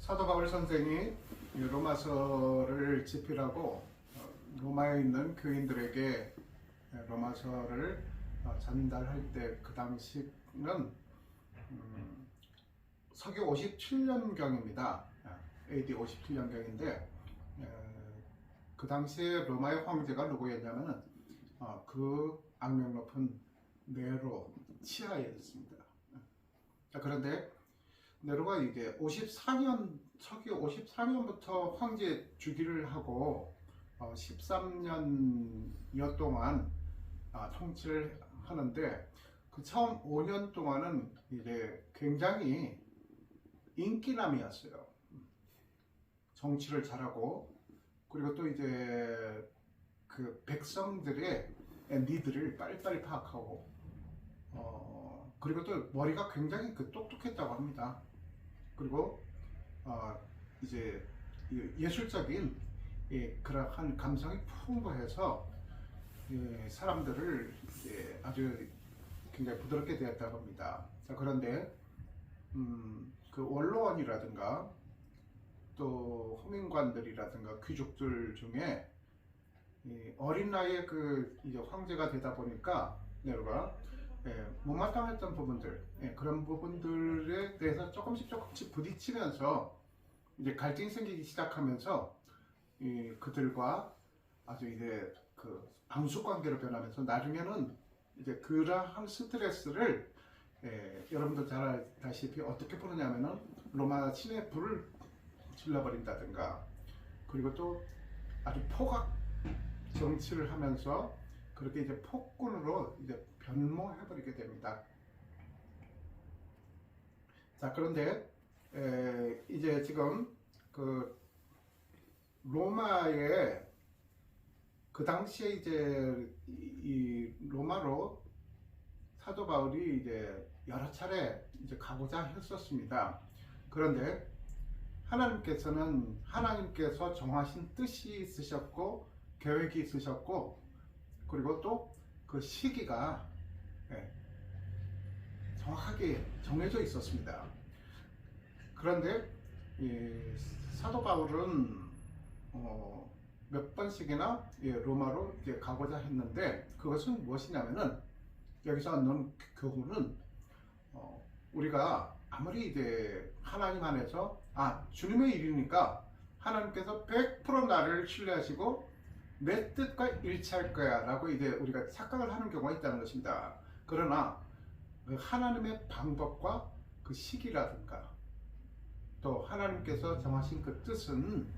사도 바울 선생이 로마서를 집필하고 로마에 있는 교인들에게 로마서를 전달할 때 그 당시는 서기 57년경입니다. AD 57년경인데 그 당시에 로마의 황제가 누구였냐면은 그 악명 높은 네로 치하였습니다. 자, 그런데 네로가 이제 54년 서기 54년부터 황제 주기를 하고 13년여 동안 통치를 하는데 그 처음 5년 동안은 이제 굉장히 인기남이었어요. 정치를 잘하고 그리고 또 이제 그 백성들의 니드를 빨리빨리 파악하고 그리고 또 머리가 굉장히 똑똑했다고 합니다. 그리고 이제 예술적인 그러한 감성이 풍부해서 사람들을 아주 굉장히 부드럽게 대했다고 합니다. 자, 그런데 그 원로원이라든가 또 호민관들이라든가 귀족들 중에 어린 나이에 이제 황제가 되다 보니까 네로가 못마땅했던 부분들, 그런 부분들에 대해서 조금씩 부딪히면서 이제 갈등이 생기기 시작하면서 그들과 아주 이제 그 방수 관계로 변하면서 나중에는 이제 그러한 스트레스를 여러분도 잘 알다시피 어떻게 푸느냐면은 로마 시내에 불을 질러버린다든가 그리고 또 아주 포각 정치를 하면서 그렇게 이제 폭군으로 이제 변모해버리게 됩니다. 자, 그런데 이제 지금 그 로마의 그 당시에 이제 이 로마로 사도 바울이 이제 여러 차례 이제 가고자 했었습니다. 그런데 하나님께서 정하신 뜻이 있으셨고 계획이 있으셨고 그리고 또 그 시기가 정확하게 정해져 있었습니다. 그런데 사도 바울은 몇 번씩이나 로마로 이제 가고자 했는데 그것은 무엇이냐면은 여기서 넣는 교훈은 우리가 아무리 이제 하나님 안에서 주님의 일이니까 하나님께서 100% 나를 신뢰하시고 내 뜻과 일치할 거야 라고 이제 우리가 착각을 하는 경우가 있다는 것입니다. 그러나 그 하나님의 방법과 그 시기라든가 또 하나님께서 정하신 그 뜻은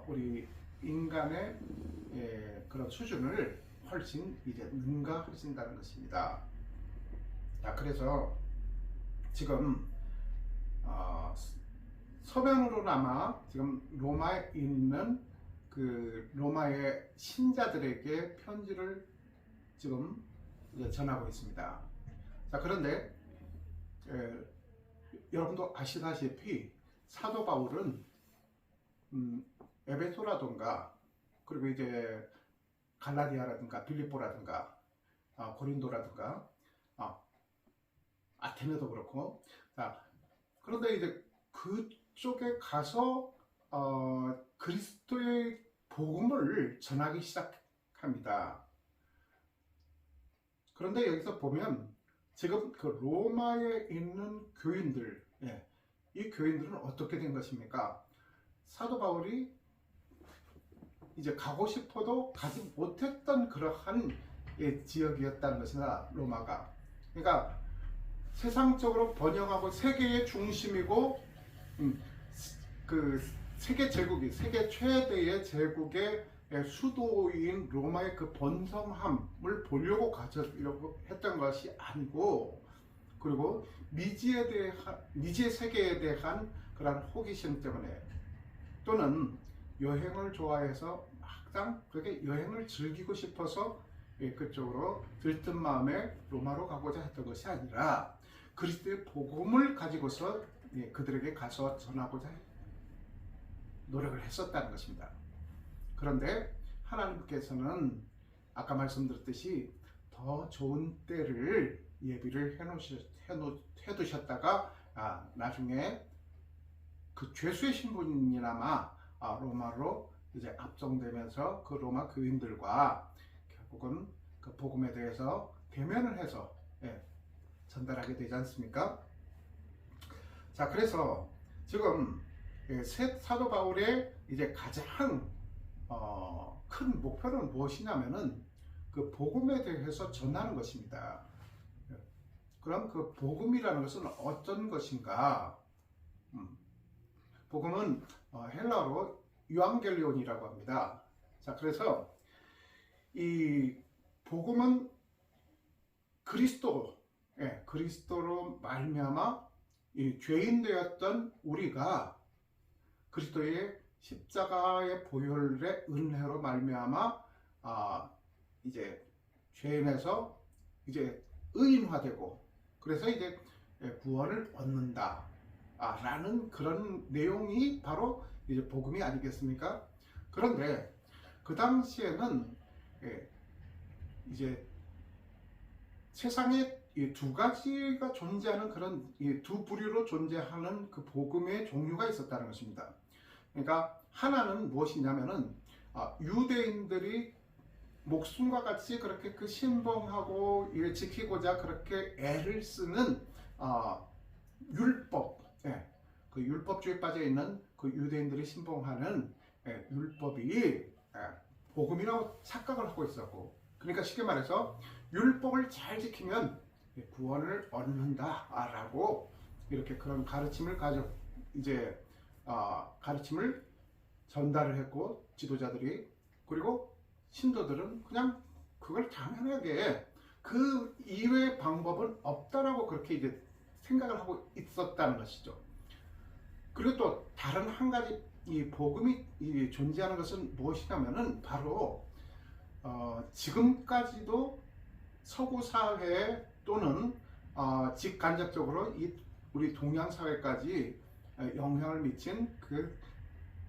우리 인간의 그런 수준을 훨씬 이제 능가하신다는 것입니다. 자, 그래서 지금 서면으로나마 지금 로마에 있는 그 로마의 신자들에게 편지를 지금 이제 전하고 있습니다. 자, 그런데 여러분도 아시다시피 사도 바울은 에베소라든가 그리고 이제 갈라디아라든가 빌립보라든가 고린도라든가 아테네도 그렇고 그런데 이제 그쪽에 가서 그리스도의 복음을 전하기 시작합니다. 그런데 여기서 보면 지금 그 로마에 있는 교인들, 이 교인들은 어떻게 된 것입니까? 사도 바울이 이제 가고 싶어도 가지 못했던 그러한 지역이었다는 것이나 로마가. 그러니까 세상적으로 번영하고 세계의 중심이고 그 세계 최대의 제국의 수도인 로마의 그 번성함을 보려고 가져려고 했던 것이 아니고 그리고 미지의 세계에 대한 그런 호기심 때문에 또는 여행을 좋아해서 막상 그렇게 여행을 즐기고 싶어서 그쪽으로 들뜬 마음에 로마로 가고자 했던 것이 아니라 그리스도의 복음을 가지고서 그들에게 가서 전하고자 노력을 했었다는 것입니다. 그런데 하나님께서는 아까 말씀드렸듯이 더 좋은 때를 예비를 해두셨다가 나중에 그 죄수의 신분이나마 로마로 이제 압송되면서 그 로마 교인들과 결국은 그 복음에 대해서 대면을 해서 전달하게 되지 않습니까? 자, 그래서 지금 사도 바울의 이제 가장 큰 목표는 무엇이냐면은 그 복음에 대해서 전하는 것입니다. 그럼 그 복음이라는 것은 어떤 것인가? 복음은 헬라어로 유앙겔리온이라고 합니다. 자, 그래서 이 복음은 그리스도로 말미암아 이 죄인 되었던 우리가 그리스도의 십자가의 보혈의 은혜로 말미암아 이제 죄인에서 이제 의인화되고 그래서 이제 구원을 얻는다 라는 그런 내용이 바로 이제 복음이 아니겠습니까? 그런데 그 당시에는 이제 세상에 이 두 가지가 존재하는 그런 이 두 부류로 존재하는 그 복음의 종류가 있었다는 것입니다. 그러니까 하나는 무엇이냐면은 유대인들이 목숨과 같이 그렇게 그 신봉하고 이를 지키고자 그렇게 애를 쓰는 율법, 그 율법주의에 빠져 있는 그 유대인들이 신봉하는 율법이 복음이라고 착각을 하고 있었고, 그러니까 쉽게 말해서 율법을 잘 지키면 구원을 얻는다라고 이렇게 그런 가르침을 가르침을 전달을 했고, 지도자들이, 그리고 신도들은 그냥 그걸 당연하게 그 이외의 방법은 없다라고 그렇게 이제 생각을 하고 있었다는 것이죠. 그리고 또 다른 한 가지 이 복음이 존재하는 것은 무엇이냐면은 바로 지금까지도 서구 사회 또는 직간접적으로 우리 동양 사회까지 영향을 미친 그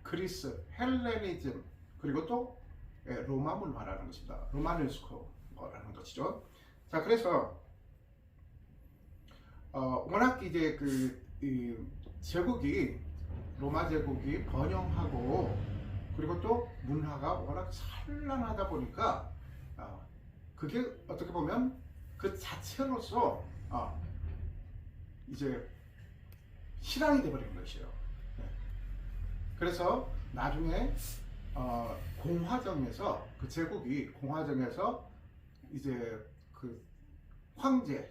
그리스 헬레니즘, 그리고 또 로마 문화라는 것입니다. 로마네스코라는 것이죠. 자, 그래서 워낙 이제 제국이 로마 제국이 번영하고 그리고 또 문화가 워낙 찬란하다 보니까 그게 어떻게 보면 그 자체로서 이제 실황이 되어버린 것이에요. 그래서 나중에 공화정에서 그 제국이 공화정에서 이제 그 황제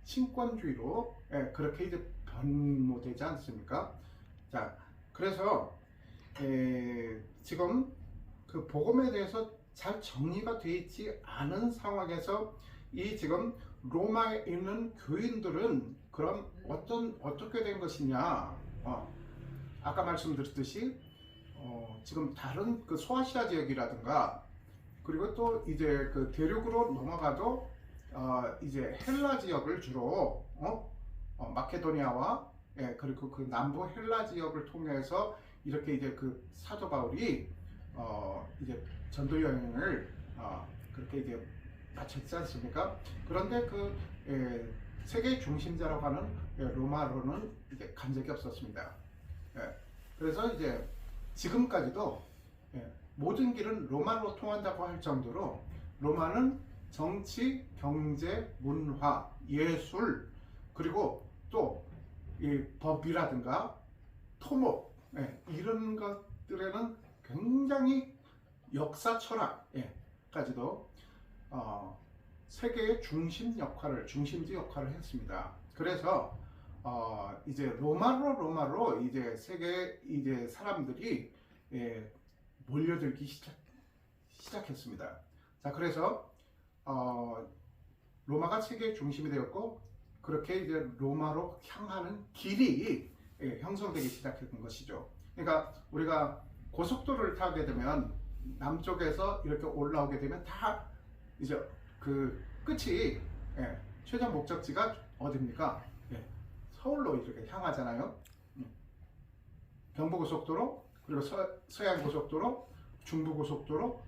신권주의로 그렇게 이제 변모되지 않습니까? 자, 그래서 지금 그 복음에 대해서 잘 정리가 되어 있지 않은 상황에서 이 지금 로마에 있는 교인들은 그럼 어떻게 된 것이냐? 아까 말씀드렸듯이 지금 다른 그 소아시아 지역이라든가 그리고 또 이제 그 대륙으로 넘어가도 이제 헬라 지역을 주로 마케도니아와 그리고 그 남부 헬라 지역을 통해서 이렇게 이제 그 사도 바울이 이제 전도 여행을 그렇게 이제 마쳤지 않습니까? 그런데 그 세계의 중심자라고 하는 로마로는 이제 간 적이 없었습니다. 그래서 이제 지금까지도 모든 길은 로마로 통한다고 할 정도로 로마는 정치, 경제, 문화, 예술, 그리고 또 이 법이라든가 토목 이런 것들에는 굉장히 역사 철학까지도 세계의 중심지 역할을 했습니다. 그래서 이제 로마로 이제 세계 이제 사람들이 몰려들기 시작했습니다. 자, 그래서 로마가 세계의 중심이 되었고 그렇게 이제 로마로 향하는 길이 형성되기 시작했던 것이죠. 그러니까 우리가 고속도로를 타게 되면 남쪽에서 이렇게 올라오게 되면 다 이제 그 끝이 최종 목적지가 어디입니까? 서울로 이렇게 향하잖아요. 경부고속도로, 그리고 서해안고속도로, 중부고속도로,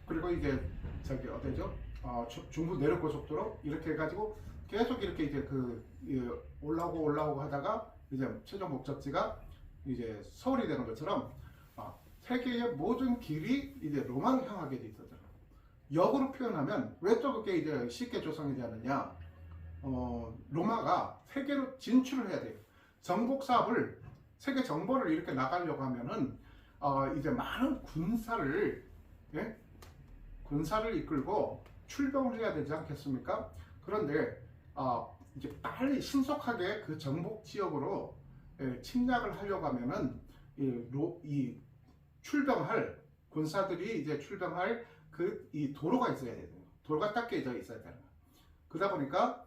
그리고 이제 저기 어디죠? 중부 내륙고속도로 이렇게 해가지고 계속 이렇게 이제 올라오고 하다가 이제 최종 목적지가 이제 서울이 되는 것처럼 세계의 모든 길이 이제 로마를 향하게 돼 있었잖아. 역으로 표현하면 왜 또 그게 이제 쉽게 조성이 되느냐? 로마가 세계로 진출을 해야 돼요. 정복 사업을 세계 정보를 이렇게 나가려고 하면은 이제 많은 군사를 예? 군사를 이끌고 출병을 해야 되지 않겠습니까? 그런데 이제 빨리 신속하게 그 정복 지역으로 침략을 하려고 하면은 이 출병할 군사들이 이제 출병할 이 도로가 있어야 돼요. 도로가 딱 깨져 있어야 되는 거예요. 그러다 보니까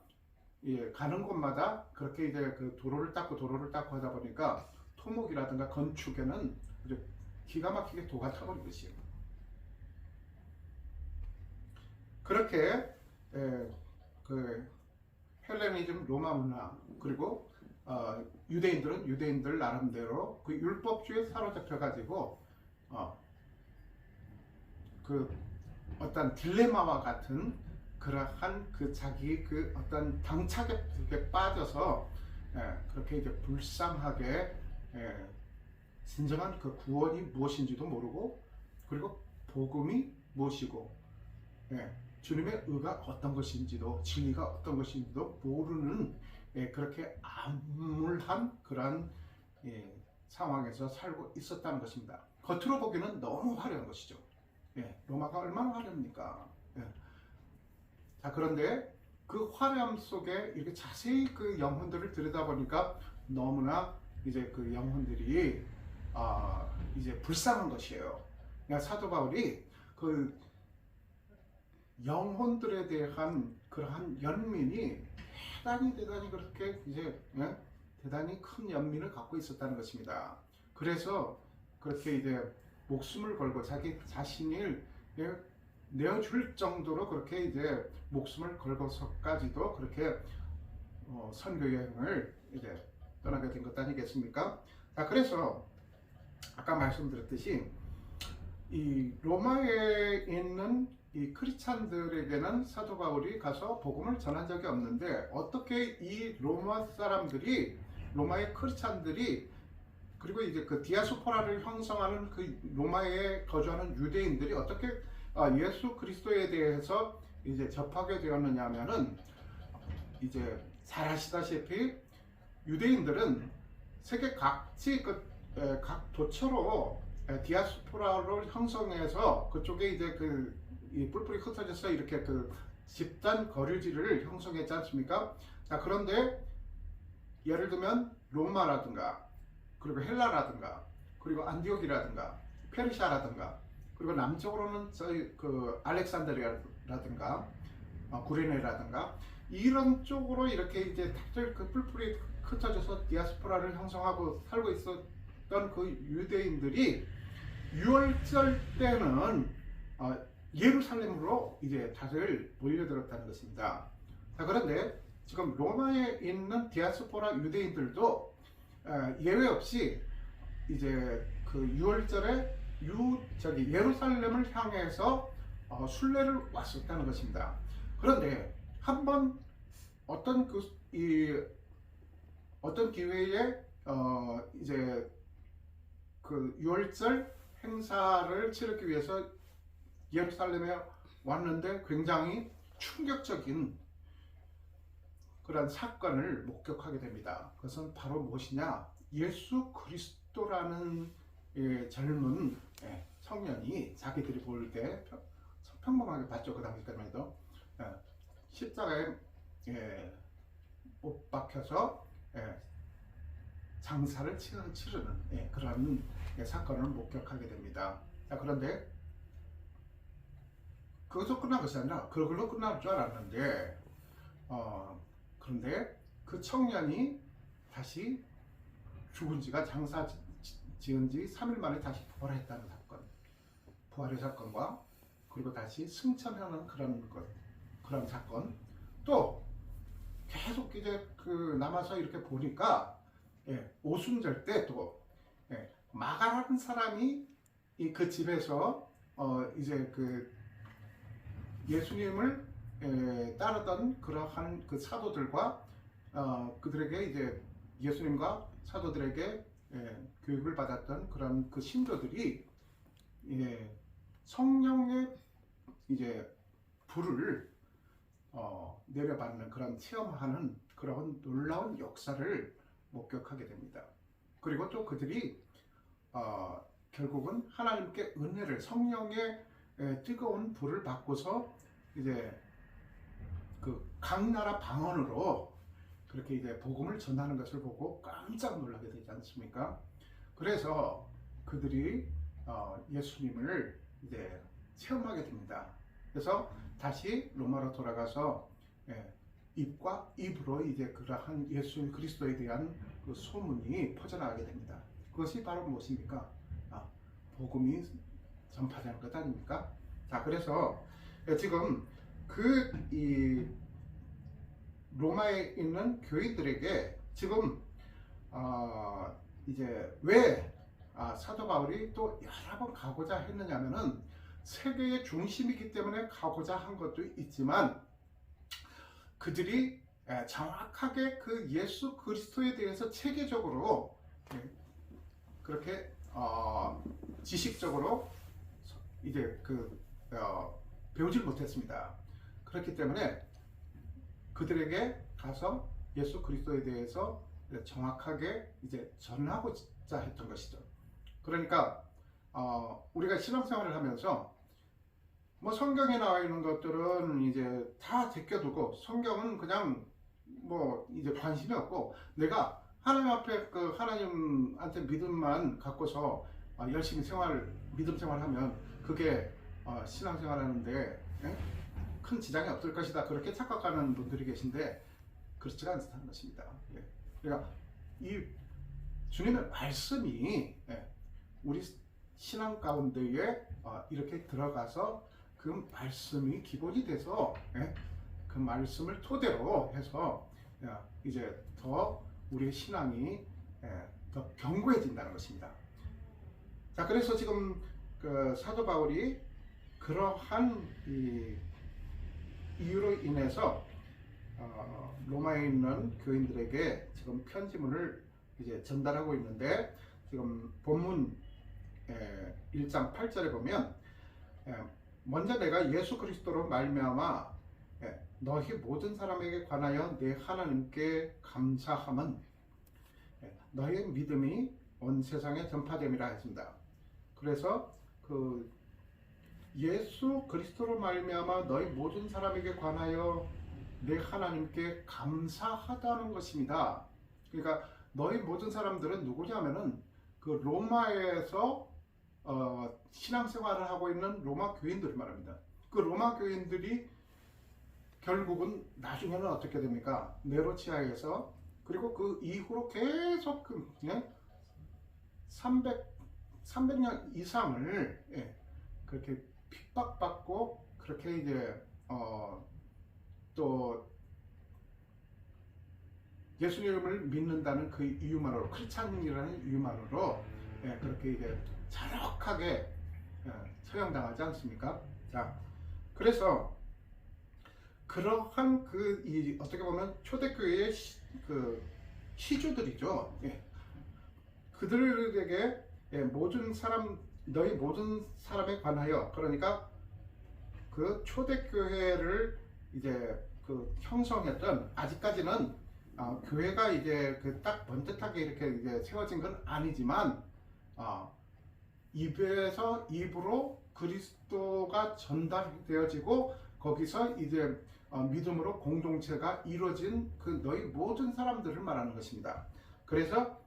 가는 곳마다 그렇게 이제 그 도로를 닦고 하다 보니까 토목이라든가 건축에는 이제 기가 막히게 도가 타버린 것이에요. 그렇게 그 헬레니즘 로마 문화 그리고 유대인들은 유대인들 나름대로 그 율법주의에 사로잡혀 가지고 그 어떤 딜레마와 같은 그러한 그 자기 그 어떤 당착에 빠져서 그렇게 이제 불쌍하게 진정한 그 구원이 무엇인지도 모르고 그리고 복음이 무엇이고 주님의 의가 어떤 것인지도 진리가 어떤 것인지도 모르는 그렇게 암울한 그런 상황에서 살고 있었다는 것입니다. 겉으로 보기에는 너무 화려한 것이죠. 로마가 얼마나 화려합니까? 자, 그런데 그 화려함 속에 이렇게 자세히 그 영혼들을 들여다보니까 너무나 이제 그 영혼들이 이제 불쌍한 것이에요. 그러니까 사도 바울이 그 영혼들에 대한 그러한 연민이 대단히 그렇게 이제 대단히 큰 연민을 갖고 있었다는 것입니다. 그래서 그렇게 이제 목숨을 걸고 자기 자신을 내어줄 정도로 그렇게 이제 목숨을 걸고서까지도 그렇게 선교 여행을 이제 떠나게 된 것 아니겠습니까? 자, 그래서 아까 말씀드렸듯이 이 로마에 있는 이 크리스찬들에게는 사도 바울이 가서 복음을 전한 적이 없는데 어떻게 이 로마 사람들이 로마의 크리스찬들이 그리고 이제 그 디아스포라를 형성하는 그 로마에 거주하는 유대인들이 어떻게 예수 그리스도에 대해서 이제 접하게 되었느냐 하면은 이제 잘 아시다시피 유대인들은 세계 각지 각 도처로 디아스포라를 형성해서 그쪽에 이제 이 뿔뿔이 흩어져서 이렇게 그 집단 거류지를 형성했지 않습니까? 자, 그런데 예를 들면 로마라든가 그리고 헬라라든가 그리고 안디옥이라든가 페르시아라든가 그리고 남쪽으로는 저희 그 알렉산드리아라든가 구레네라든가 이런 쪽으로 이렇게 이제 다들 그 뿔뿔이 흩어져서 디아스포라를 형성하고 살고 있었던 그 유대인들이 유월절 때는 예루살렘으로 이제 다들 몰려들었다는 것입니다. 자, 그런데 지금 로마에 있는 디아스포라 유대인들도 예외 없이 이제 그 유월절에 예루살렘을 향해서 순례를 왔었다는 것입니다. 그런데 한번 어떤 어떤 기회에 이제 그 유월절 행사를 치르기 위해서 예루살렘에 왔는데 굉장히 충격적인 그런 사건을 목격하게 됩니다. 그것은 바로 무엇이냐? 예수 그리스도라는 젊은 청년이 자기들이 볼 때 평범하게 봤죠. 그 당시까지만 해도 십자가에 못 박혀서 장사를 치르는 그런 사건을 목격하게 됩니다. 자, 그런데 그것도 끝난 것이 아니라 그걸로 끝날 줄 알았는데 그런데 그 청년이 다시 죽은 지가 장사 지은 지 3일 만에 다시 부활했다는 사건, 부활의 사건과 그리고 다시 승천하는 그런 사건, 또 계속 이제 남아서 이렇게 보니까 오순절 때 또 마가라는 사람이 그 집에서 이제 그 예수님을 따르던 그러한 그 사도들과 그들에게 이제 예수님과 사도들에게 교육을 받았던 그런 그 신도들이 성령의 이제 불을 내려받는 그런 체험하는 그런 놀라운 역사를 목격하게 됩니다. 그리고 또 그들이 결국은 하나님께 은혜를 성령의 뜨거운 불을 받고서 이제 그 각 나라 방언으로 그렇게 이제 복음을 전하는 것을 보고 깜짝 놀라게 되지 않습니까? 그래서 그들이 예수님을 이제 체험하게 됩니다. 그래서 다시 로마로 돌아가서 입과 입으로 이제 그러한 예수 그리스도에 대한 그 소문이 퍼져나가게 됩니다. 그것이 바로 무엇입니까? 복음이 전파되는 것 아닙니까? 자, 그래서 지금 이 로마에 있는 교인들에게 지금 이제 왜 사도 바울이 또 여러 번 가고자 했느냐면은 세계의 중심이기 때문에 가고자 한 것도 있지만 그들이 정확하게 그 예수 그리스도에 대해서 체계적으로 그렇게 지식적으로 이제 배우질 못했습니다. 그렇기 때문에 그들에게 가서 예수 그리스도에 대해서 정확하게 이제 전하고자 했던 것이죠. 그러니까 우리가 신앙생활을 하면서 뭐 성경에 나와 있는 것들은 이제 다 제껴두고 성경은 그냥 뭐 이제 관심이 없고 내가 하나님 앞에 그 하나님한테 믿음만 갖고서 열심히 믿음 생활하면 그게 신앙생활하는데 큰 지장이 없을 것이다, 그렇게 착각하는 분들이 계신데 그렇지가 않다는 것입니다. 그러니까 이 주님의 말씀이 우리 신앙 가운데에 이렇게 들어가서 그 말씀이 기본이 돼서 그 말씀을 토대로 해서 이제 더 우리의 신앙이 더 견고해진다는 것입니다. 자, 그래서 지금 그 사도 바울이 그러한 이유로 인해서 로마에 있는 교인들에게 지금 편지문을 이제 전달하고 있는데 지금 본문 1장 8절에 보면 먼저 내가 예수 그리스도로 말미암아 너희 모든 사람에게 관하여 내 하나님께 감사함은 너희의 믿음이 온 세상에 전파됨이라 했습니다. 그래서 그 예수 그리스도로 말미암아 너희 모든 사람에게 관하여 내 하나님께 감사하다는 것입니다. 그러니까 너희 모든 사람들은 누구냐면은 그 로마에서 신앙생활을 하고 있는 로마 교인들을 말합니다. 그 로마 교인들이 결국은 나중에는 어떻게 됩니까? 네로 치하에서 그리고 그 이후로 계속 300년 이상을 그렇게 핍박받고 그렇게 이제 또 예수님을 믿는다는 그 이유만으로 크리스찬이라는 이유만으로 그렇게 이제 잔혹하게 처형당하지 않습니까? 자, 그래서 그러한 어떻게 보면 초대교회의 그 시주들이죠. 그들에게 너희 모든 사람에 관하여, 그러니까 그 초대교회를 이제 그 형성했던, 아직까지는 교회가 이제 그 딱 번듯하게 이렇게 이제 세워진 건 아니지만 입에서 입으로 그리스도가 전달되어지고 거기서 이제 믿음으로 공동체가 이루어진 그 너희 모든 사람들을 말하는 것입니다. 그래서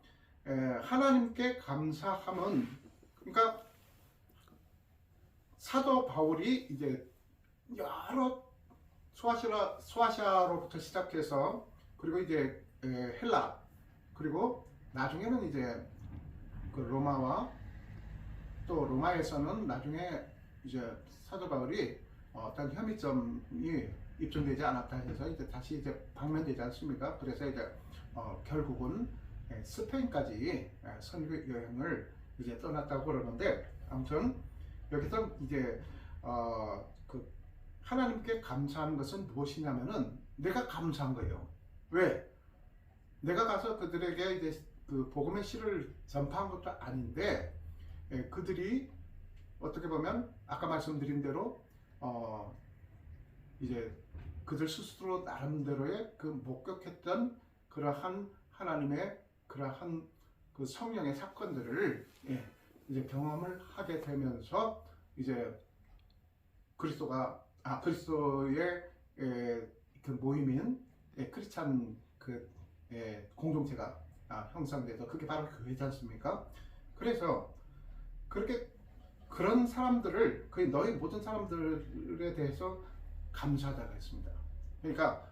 하나님께 감사함은, 그러니까 사도 바울이 이제 여러 소아시아로부터 시작해서 그리고 이제 헬라, 그리고 나중에는 이제 그 로마와 또 로마에서는 나중에 이제 사도 바울이 어떤 혐의점이 입증되지 않았다 해서 이제 다시 이제 방면되지 않습니까? 그래서 이제 결국은 스페인까지 선교 여행을 이제 떠났다고 그러는데, 아무튼 여기서 이제 그 하나님께 감사하는 것은 무엇이냐면은 내가 감사한 거예요. 왜? 내가 가서 그들에게 이제 그 복음의 씨를 전파한 것도 아닌데 그들이 어떻게 보면 아까 말씀드린 대로 이제 그들 스스로 나름대로의 그 목격했던 그러한 하나님의 그러한 그 성령의 사건들을 이제 경험을 하게 되면서 이제 그리스도의 그 모임인 크리스찬 그 공동체가 형성돼서 그게 바로 교회지 않습니까? 그래서 그렇게 그런 사람들을 너희 모든 사람들에 대해서 감사하다고 했습니다. 그러니까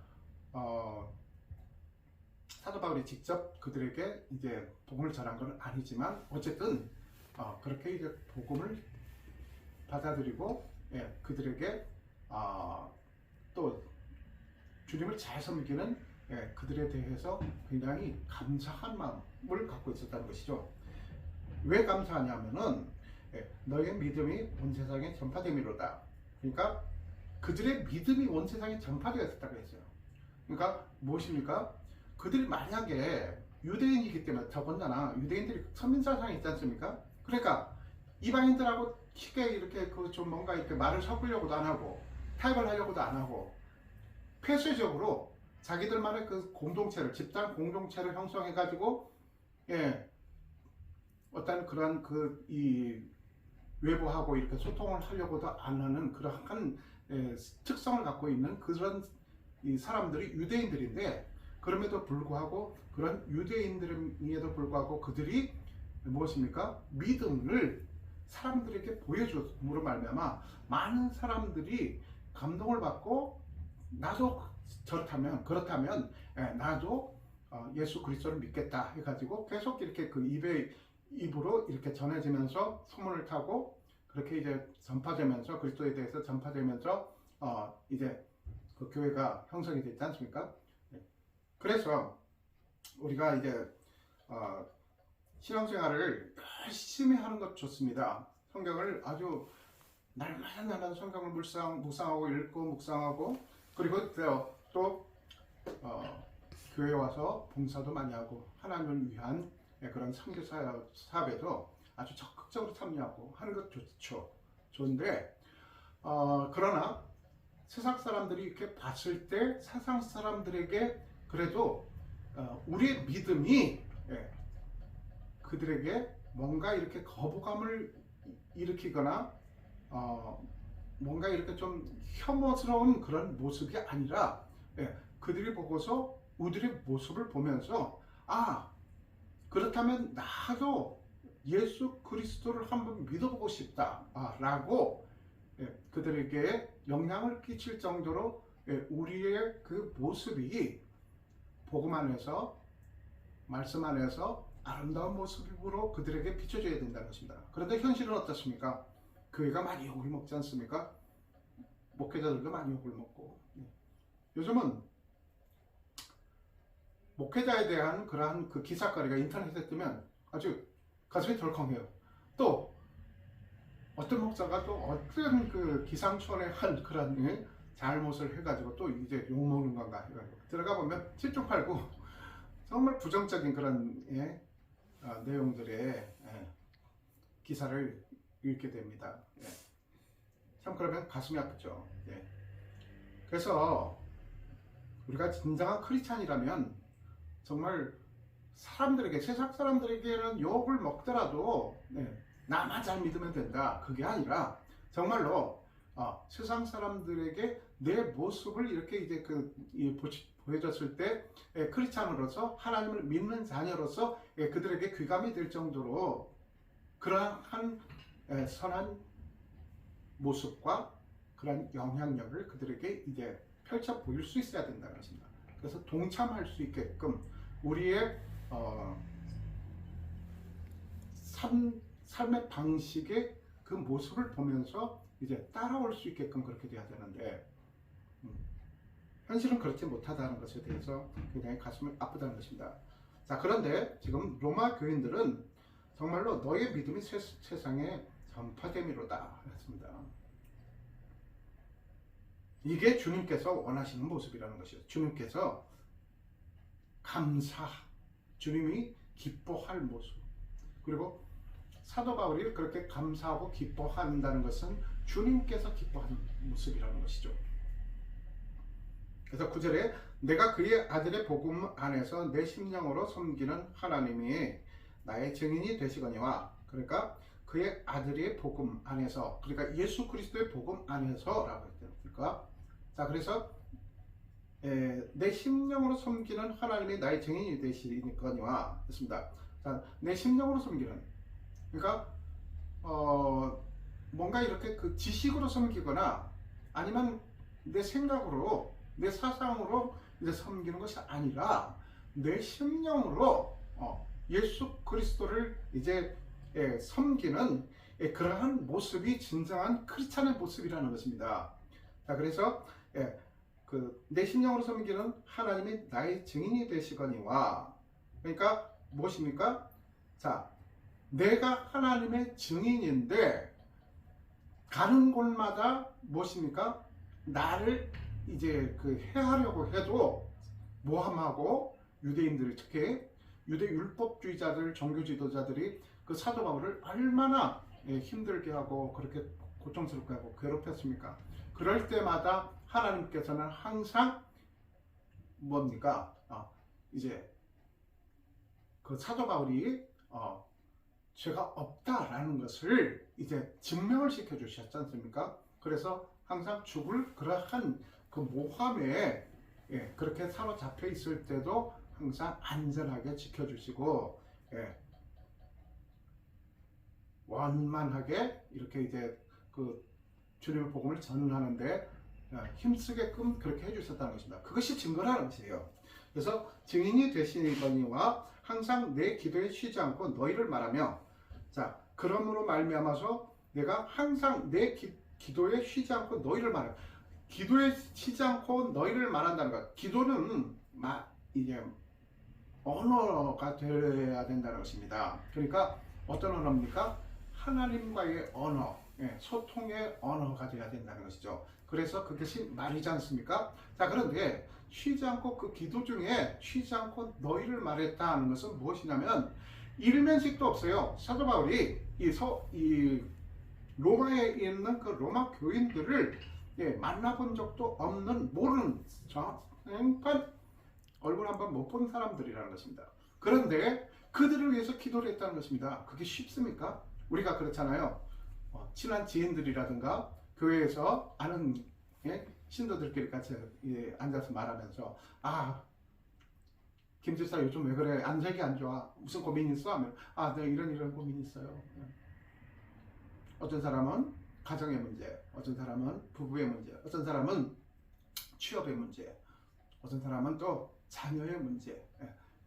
사도 바울이 직접 그들에게 이제 복음을 전한 건 아니지만 어쨌든 그렇게 이제 복음을 받아들이고 그들에게 또 주님을 잘 섬기는 그들에 대해서 굉장히 감사한 마음을 갖고 있었다는 것이죠. 왜 감사하냐면은 너의 믿음이 온 세상에 전파됨이로다. 그러니까 그들의 믿음이 온 세상에 전파되었다고 했어요. 그러니까 무엇입니까? 그들이 만약에 유대인이기 때문에 더군다나 유대인들이 선민사상이 있지 않습니까? 그러니까 이방인들하고 쉽게 이렇게 좀 뭔가 이렇게 말을 섞으려고도 안 하고 타협을 하려고도 안 하고 폐쇄적으로 자기들만의 그 공동체를 집단 공동체를 형성해 가지고 어떤 그런 이 외부하고 이렇게 소통을 하려고도 안 하는 그러한 특성을 갖고 있는 그런 이 사람들이 유대인들인데 그럼에도 불구하고 그런 유대인들임에도 불구하고 그들이 무엇입니까? 믿음을 사람들에게 보여줌으로 말미암아 많은 사람들이 감동을 받고 나도 그렇다면 나도 예수 그리스도를 믿겠다 해가지고 계속 이렇게 그 입으로 이렇게 전해지면서 소문을 타고 그렇게 이제 전파되면서 그리스도에 대해서 전파되면서 이제 그 교회가 형성이 됐지 않습니까? 그래서 우리가 이제 신앙생활을 열심히 하는 것 좋습니다. 성경을 아주 날마다 성경을 묵상하고 읽고 묵상하고 그리고 또 교회 와서 봉사도 많이 하고 하나님을 위한 그런 선교 사업에도 아주 적극적으로 참여하고 하는 것 좋은데 그러나 세상 사람들이 이렇게 봤을 때 세상 사람들에게 그래도 우리의 믿음이 그들에게 뭔가 이렇게 거부감을 일으키거나 뭔가 이렇게 좀 혐오스러운 그런 모습이 아니라 그들이 보고서 우리의 모습을 보면서 그렇다면 나도 예수 그리스도를 한번 믿어보고 싶다 라고 그들에게 영향을 끼칠 정도로 우리의 그 모습이 복음 안에서 말씀 안에서 아름다운 모습으로 그들에게 비춰져야 된다는 것입니다. 그런데 현실은 어떻습니까? 교회가 많이 욕을 먹지 않습니까? 목회자들도 많이 욕을 먹고 요즘은 목회자에 대한 그러한 그 기사거리가 인터넷에 뜨면 아주 가슴이 덜컹해요. 또 어떤 목사가 또 어떤 그 기상천외 한 그런 잘못을 해가지고 또 이제 욕먹는 건가 해가지고 들어가 보면 7중 8구 정말 부정적인 그런 내용들의 기사를 읽게 됩니다. 참 그러면 가슴이 아프죠. 그래서 우리가 진정한 크리스찬이라면 정말 사람들에게 세상 사람들에게는 욕을 먹더라도 나만 잘 믿으면 된다. 그게 아니라 정말로 세상 사람들에게 내 모습을 이렇게 이제 보여줬을 때 크리스찬으로서 하나님을 믿는 자녀로서 그들에게 귀감이 될 정도로 그러한 선한 모습과 그런 영향력을 그들에게 이제 펼쳐 보일 수 있어야 된다는 것입니다. 그래서 동참할 수 있게끔 우리의 삶의 방식의 그 모습을 보면서 이제 따라올 수 있게끔 그렇게 돼야 되는데 현실은 그렇지 못하다는 것에 대해서 굉장히 가슴이 아프다는 것입니다. 자, 그런데 지금 로마 교인들은 정말로 너의 믿음이 세상에 전파됨이로다 했습니다. 이게 주님께서 원하시는 모습이라는 것이죠. 주님께서 주님이 기뻐할 모습, 그리고 사도 바울이 그렇게 감사하고 기뻐한다는 것은 주님께서 기뻐하는 모습이라는 것이죠. 그래서 9절에 내가 그의 아들의 복음 안에서 내 심령으로 섬기는 하나님이 나의 증인이 되시거니와, 그러니까 그의 아들의 복음 안에서, 그러니까 예수 그리스도의 복음 안에서라고 했으니까, 자, 그래서 내 심령으로 섬기는 하나님이 나의 증인이 되시거니와 했습니다. 자, 내 심령으로 섬기는, 그러니까 뭔가 이렇게 그 지식으로 섬기거나 아니면 내 생각으로, 내 사상으로 이제 섬기는 것이 아니라 내 심령으로 예수 그리스도를 이제 섬기는 그러한 모습이 진정한 크리스찬의 모습이라는 것입니다. 자, 그래서 내 심령으로 섬기는 하나님이 나의 증인이 되시거니와, 그러니까 무엇입니까? 자, 내가 하나님의 증인인데 가는 곳마다 무엇입니까? 나를 이제 해하려고 해도 모함하고, 유대인들, 특히 유대 율법주의자들, 종교 지도자들이 그 사도 바울을 얼마나 힘들게 하고 그렇게 고통스럽게 하고 괴롭혔습니까? 그럴 때마다 하나님께서는 항상 뭡니까? 이제 그 사도 바울이 죄가 없다라는 것을 이제 증명을 시켜 주셨지 않습니까? 그래서 항상 죽을 그러한 그 모함에 그렇게 사로잡혀 있을 때도 항상 안전하게 지켜주시고, 원만하게 이렇게 이제 그 주님의 복음을 전하는데 힘쓰게끔 그렇게 해주셨다는 것입니다. 그것이 증거라는 것이에요. 그래서 증인이 되시거니와 항상 내 기도에 쉬지 않고 너희를 말하며, 자, 그러므로 말미암아서 내가 항상 내 기도에 쉬지 않고 너희를 말하며, 기도에 쉬지 않고 너희를 말한다는 것, 기도는 이제 언어가 되어야 된다는 것입니다. 그러니까 어떤 언어입니까? 하나님과의 언어, 소통의 언어가 되어야 된다는 것이죠. 그래서 그것이 말이지 않습니까? 자, 그런데 쉬지 않고 그 기도 중에 쉬지 않고 너희를 말했다 하는 것은 무엇이냐면 일면식도 없어요. 사도 바울이 이 로마에 있는 그 로마 교인들을 만나본 적도 없는, 모르는, 정판 얼굴 한번 못 본 사람들이라는 것입니다. 그런데 그들을 위해서 기도를 했다는 것입니다. 그게 쉽습니까? 우리가 그렇잖아요. 친한 지인들이라든가 교회에서 아는 신도들끼리 같이 앉아서 말하면서, 김집사 요즘 왜 그래? 안색이 안 좋아. 무슨 고민 있어? 하면 내가 이런 고민이 있어요. 어떤 사람은 가정의 문제, 어떤 사람은 부부의 문제, 어떤 사람은 취업의 문제, 어떤 사람은 또 자녀의 문제,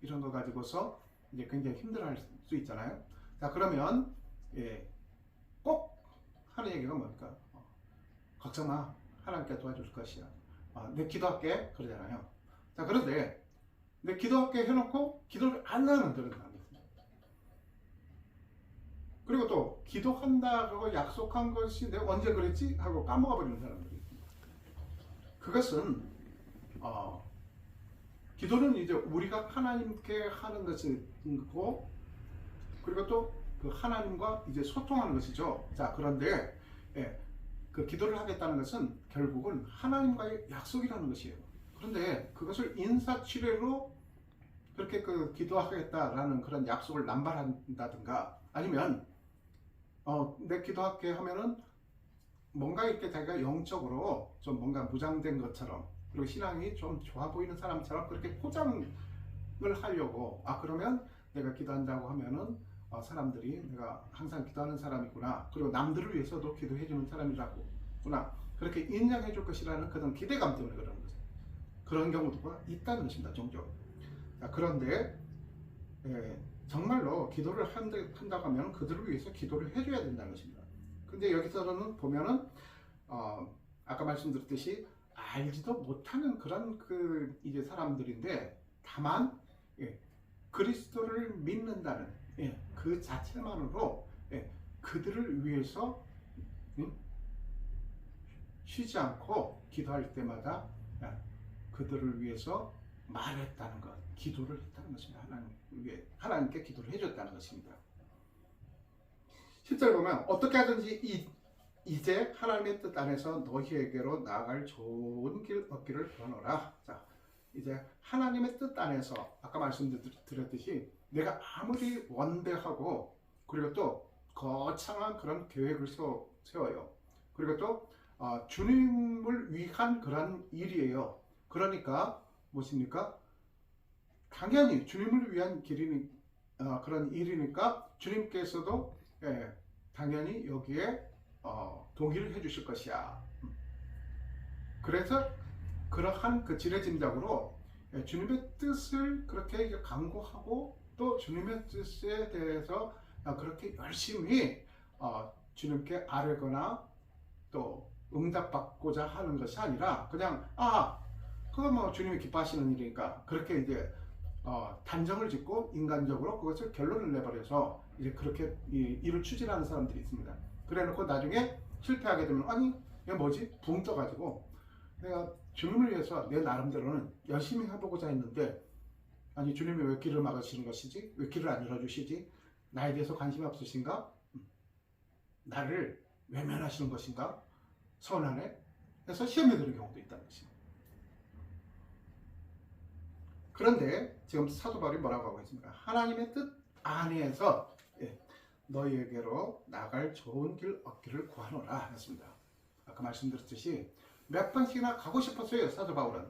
이런 거 가지고서 이제 굉장히 힘들어할 수 있잖아요. 자, 그러면 꼭 하는 얘기가 뭘까? 걱정 마, 하나님께 도와줄 것이야. 내 기도할게, 그러잖아요. 자, 그런데 내 기도할게 해놓고 기도를 안 하는 그런 사람이 있습니다. 그리고 또 기도한다고 약속한 것이 내가 언제 그랬지? 하고 까먹어 버리는 사람들이 있습니다. 그것은 기도는 이제 우리가 하나님께 하는 것이고, 그리고 또 그 하나님과 이제 소통하는 것이죠. 자, 그런데 그 기도를 하겠다는 것은 결국은 하나님과의 약속이라는 것이에요. 그런데 그것을 인사치레로 그렇게 기도하겠다라는 그런 약속을 남발한다든가, 아니면 내 기도할게 하면은 뭔가 이렇게 자기가 영적으로 좀 뭔가 무장된 것처럼, 그리고 신앙이 좀 좋아 보이는 사람처럼 그렇게 포장을 하려고, 그러면 내가 기도한다고 하면은 사람들이 내가 항상 기도하는 사람이구나, 그리고 남들을 위해서도 기도해주는 사람이라구나, 그렇게 인정해 줄 것이라는 그런 기대감 때문에 그러는 거죠. 그런 경우가 있다는 것입니다, 종종. 자, 그런데 정말로 기도를 한다고 하면 그들을 위해서 기도를 해줘야 된다는 것입니다. 근데 여기서는 보면은 아까 말씀드렸듯이 알지도 못하는 그런 이제 사람들인데, 다만 그리스도를 믿는다는 그 자체만으로 그들을 위해서 쉬지 않고 기도할 때마다 그들을 위해서 말했다는 것, 기도를 했다는 것입니다. 하나님께 기도를 해줬다는 것입니다. 실제로 보면 어떻게 하든지 이제 하나님의 뜻 안에서 너희에게로 나아갈 좋은 길 얻기를 구하노라. 자, 이제 하나님의 뜻 안에서 아까 말씀드렸듯이 내가 아무리 원대하고 그리고 또 거창한 그런 계획을 세워요. 그리고 또 주님을 위한 그런 일이에요. 그러니까 무엇입니까? 당연히 주님을 위한 그런 일이니까 주님께서도 당연히 여기에 동의를 해주실 것이야. 그래서 그러한 그 지레짐작으로 주님의 뜻을 그렇게 강구하고 또 주님의 뜻에 대해서 그렇게 열심히 주님께 아뢰거나 또 응답받고자 하는 것이 아니라 그냥 그건 뭐 주님이 기뻐하시는 일이니까 그렇게 이제 단정을 짓고 인간적으로 그것을 결론을 내버려서 이제 그렇게 일을 추진하는 사람들이 있습니다. 그래놓고 나중에 실패하게 되면 아니 이게 뭐지? 붕 떠가지고 내가 주님을 위해서 내 나름대로는 열심히 해보고자 했는데 아니 주님이 왜 길을 막으시는 것이지? 왜 길을 안 열어주시지? 나에 대해서 관심이 없으신가? 나를 외면하시는 것인가? 서운하네? 그래서 시험에 드는 경우도 있다는 것입니다. 그런데 지금 사도 바울이 뭐라고 하고 있습니까? 하나님의 뜻 안에서 너희에게로 나갈 좋은 길 얻기를 구하노라 했습니다. 아까 말씀드렸듯이 몇 번씩이나 가고 싶었어요. 사도 바울은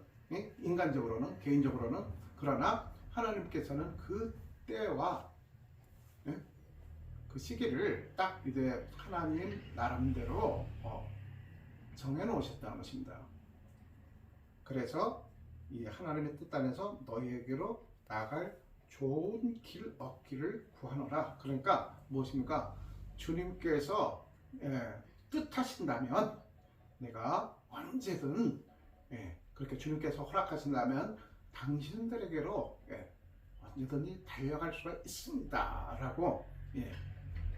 인간적으로는 개인적으로는. 그러나 하나님께서는 그 때와 그 시기를 딱 이제 하나님 나름대로 정해놓으셨다는 것입니다. 그래서 이 하나님의 뜻 안에서 너희에게로 나갈 좋은 길 얻기를 구하노라. 그러니까 무엇입니까? 주님께서 뜻하신다면 내가 언제든 그렇게 주님께서 허락하신다면 당신들에게로 언제든지 달려갈 수가 있습니다 라고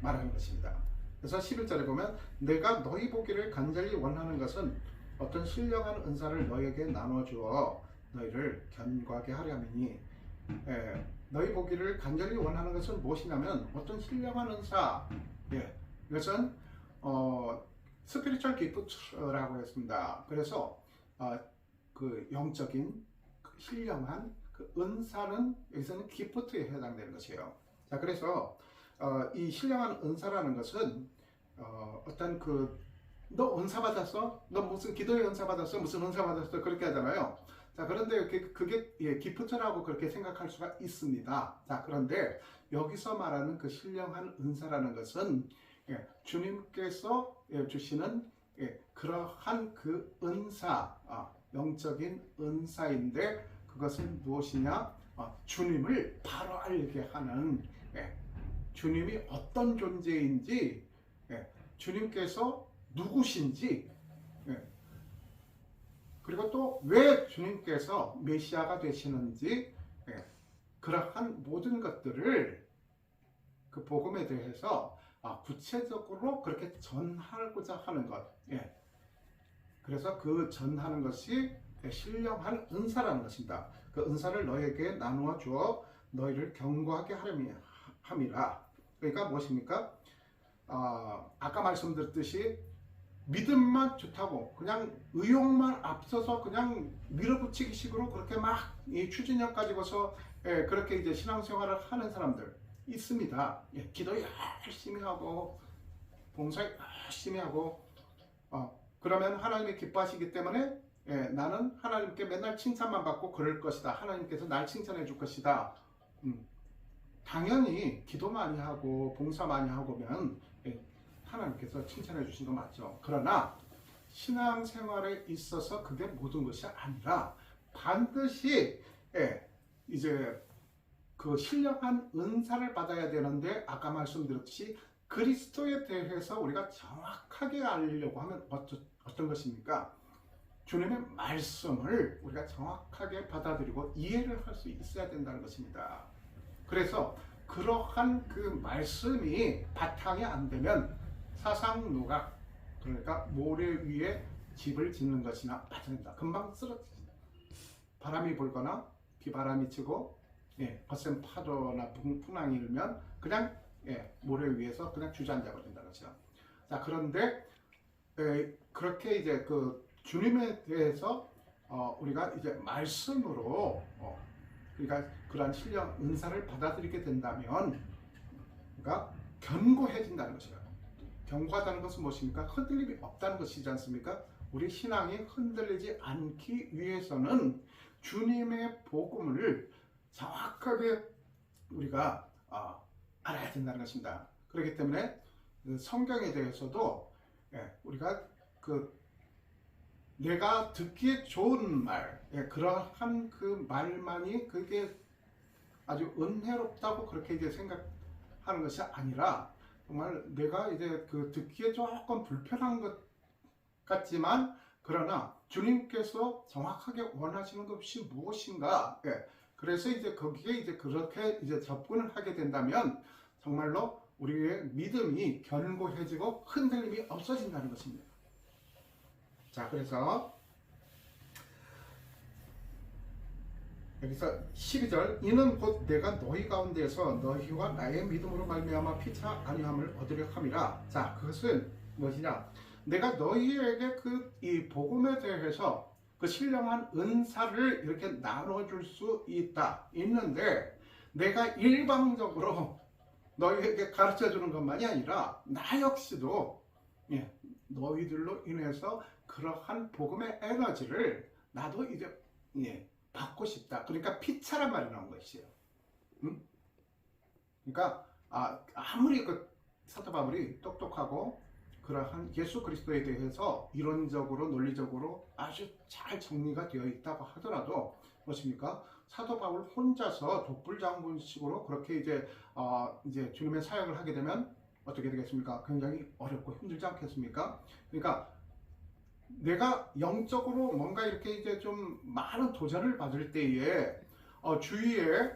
말하는 것입니다. 그래서 11절에 보면 내가 너희 보기를 간절히 원하는 것은 어떤 신령한 은사를 너희에게 나눠주어 너희를 견고하게 하려 함이니 너희 보기를 간절히 원하는 것은 무엇이냐면 어떤 신령한 은사 이것은 스피리추얼 기프트라고 했습니다. 그래서 그 영적인 그 신령한 그 은사는 여기서는 기프트에 해당되는 것이에요. 자, 그래서 이 신령한 은사라는 것은 어떤 너 은사 받았어? 너 무슨 기도의 은사 받았어? 무슨 은사 받았어? 그렇게 하잖아요. 자, 그런데 그게 기프트라고 그렇게 생각할 수가 있습니다. 자, 그런데 여기서 말하는 그 신령한 은사라는 것은 주님께서 주시는 그러한 그 은사, 영적인 은사인데 그것은 무엇이냐? 주님을 바로 알게 하는 주님이 어떤 존재인지 주님께서 누구신지 그리고 또 왜 주님께서 메시아가 되시는지 그러한 모든 것들을 그 복음에 대해서 구체적으로 그렇게 전하고자 하는 것. 그래서 그 전하는 것이 신령한 은사라는 것입니다. 그 은사를 너에게 나누어 주어 너희를 견고하게 함이라. 그러니까 무엇입니까? 아까 말씀드렸듯이 믿음만 좋다고 그냥 의욕만 앞서서 그냥 밀어붙이기 식으로 그렇게 막 이 추진력 가지고서 그렇게 이제 신앙생활을 하는 사람들 있습니다. 기도 열심히 하고 봉사 열심히 하고 그러면 하나님이 기뻐하시기 때문에 나는 하나님께 맨날 칭찬만 받고 그럴 것이다. 하나님께서 날 칭찬해 줄 것이다. 당연히 기도 많이 하고 봉사 많이 하고면 하나님께서 칭찬해 주신 거 맞죠. 그러나 신앙생활에 있어서 그게 모든 것이 아니라 반드시 이제 그 신령한 은사를 받아야 되는데 아까 말씀드렸듯이 그리스도에 대해서 우리가 정확하게 알려고 하면 어떤 것입니까? 주님의 말씀을 우리가 정확하게 받아들이고 이해를 할 수 있어야 된다는 것입니다. 그래서 그러한 그 말씀이 바탕이 안 되면 사상누각, 그러니까 모래 위에 집을 짓는 것이나 마찬가지다. 금방 쓰러집니다. 바람이 불거나 비바람이 치고 거센 파도나 풍랑이 일면 그냥 모래 위에서 그냥 주저앉아 버린다는 거죠. 자, 그런데 그렇게 이제 그 주님에 대해서 우리가 이제 말씀으로 그러니까 그러한 신령 은사를 받아들이게 된다면 그러니까 견고해진다는 것이에요. 견고하다는 것은 무엇입니까? 흔들림이 없다는 것이지 않습니까? 우리 신앙이 흔들리지 않기 위해서는 주님의 복음을 정확하게 우리가 알아야 된다는 것입니다. 그렇기 때문에 성경에 대해서도 우리가 내가 듣기에 좋은 말, 그러한 그 말만이 그게 아주 은혜롭다고 그렇게 이제 생각하는 것이 아니라 정말 내가 이제 그 듣기에 조금 불편한 것 같지만 그러나 주님께서 정확하게 원하시는 것이 무엇인가? 그래서 이제 거기에 이제 그렇게 이제 접근을 하게 된다면 정말로 우리의 믿음이 견고해지고 흔들림이 없어진다는 것입니다. 자, 그래서 여기서 12절 이는 곧 내가 너희 가운데서 너희와 나의 믿음으로 말미암아 피차 아니함을 얻으려 함이라. 자, 그것은 무엇이냐? 내가 너희에게 이 복음에 대해서 그 신령한 은사를 이렇게 나눠줄 수 있는데 내가 일방적으로 너희에게 가르쳐 주는 것만이 아니라 나 역시도 너희들로 인해서 그러한 복음의 에너지를 나도 이제 받고 싶다. 그러니까 피차란 말이 나온 것이에요. 그러니까 아무리 그 사도 바울이 똑똑하고 그러한 예수 그리스도에 대해서 이론적으로 논리적으로 아주 잘 정리가 되어 있다고 하더라도 무엇입니까? 사도 바울 혼자서 독불장군식으로 그렇게 이제 주님의 사역을 하게 되면 어떻게 되겠습니까? 굉장히 어렵고 힘들지 않겠습니까? 그러니까 내가 영적으로 뭔가 이렇게 이제 좀 많은 도전을 받을 때에 주위에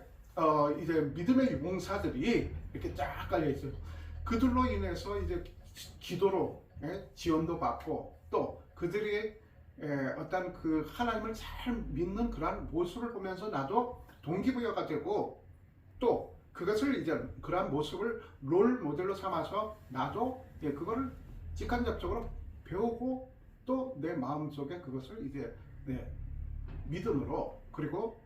이제 믿음의 용사들이 이렇게 쫙 깔려 있어요. 그들로 인해서 이제 기도로 지원도 받고 또 그들이 어떤 그 하나님을 잘 믿는 그러한 모습을 보면서 나도 동기부여가 되고 또 그것을 이제 그러한 모습을 롤 모델로 삼아서 나도 그거를 직간접적으로 배우고 또 내 마음속에 그것을 이제 믿음으로 그리고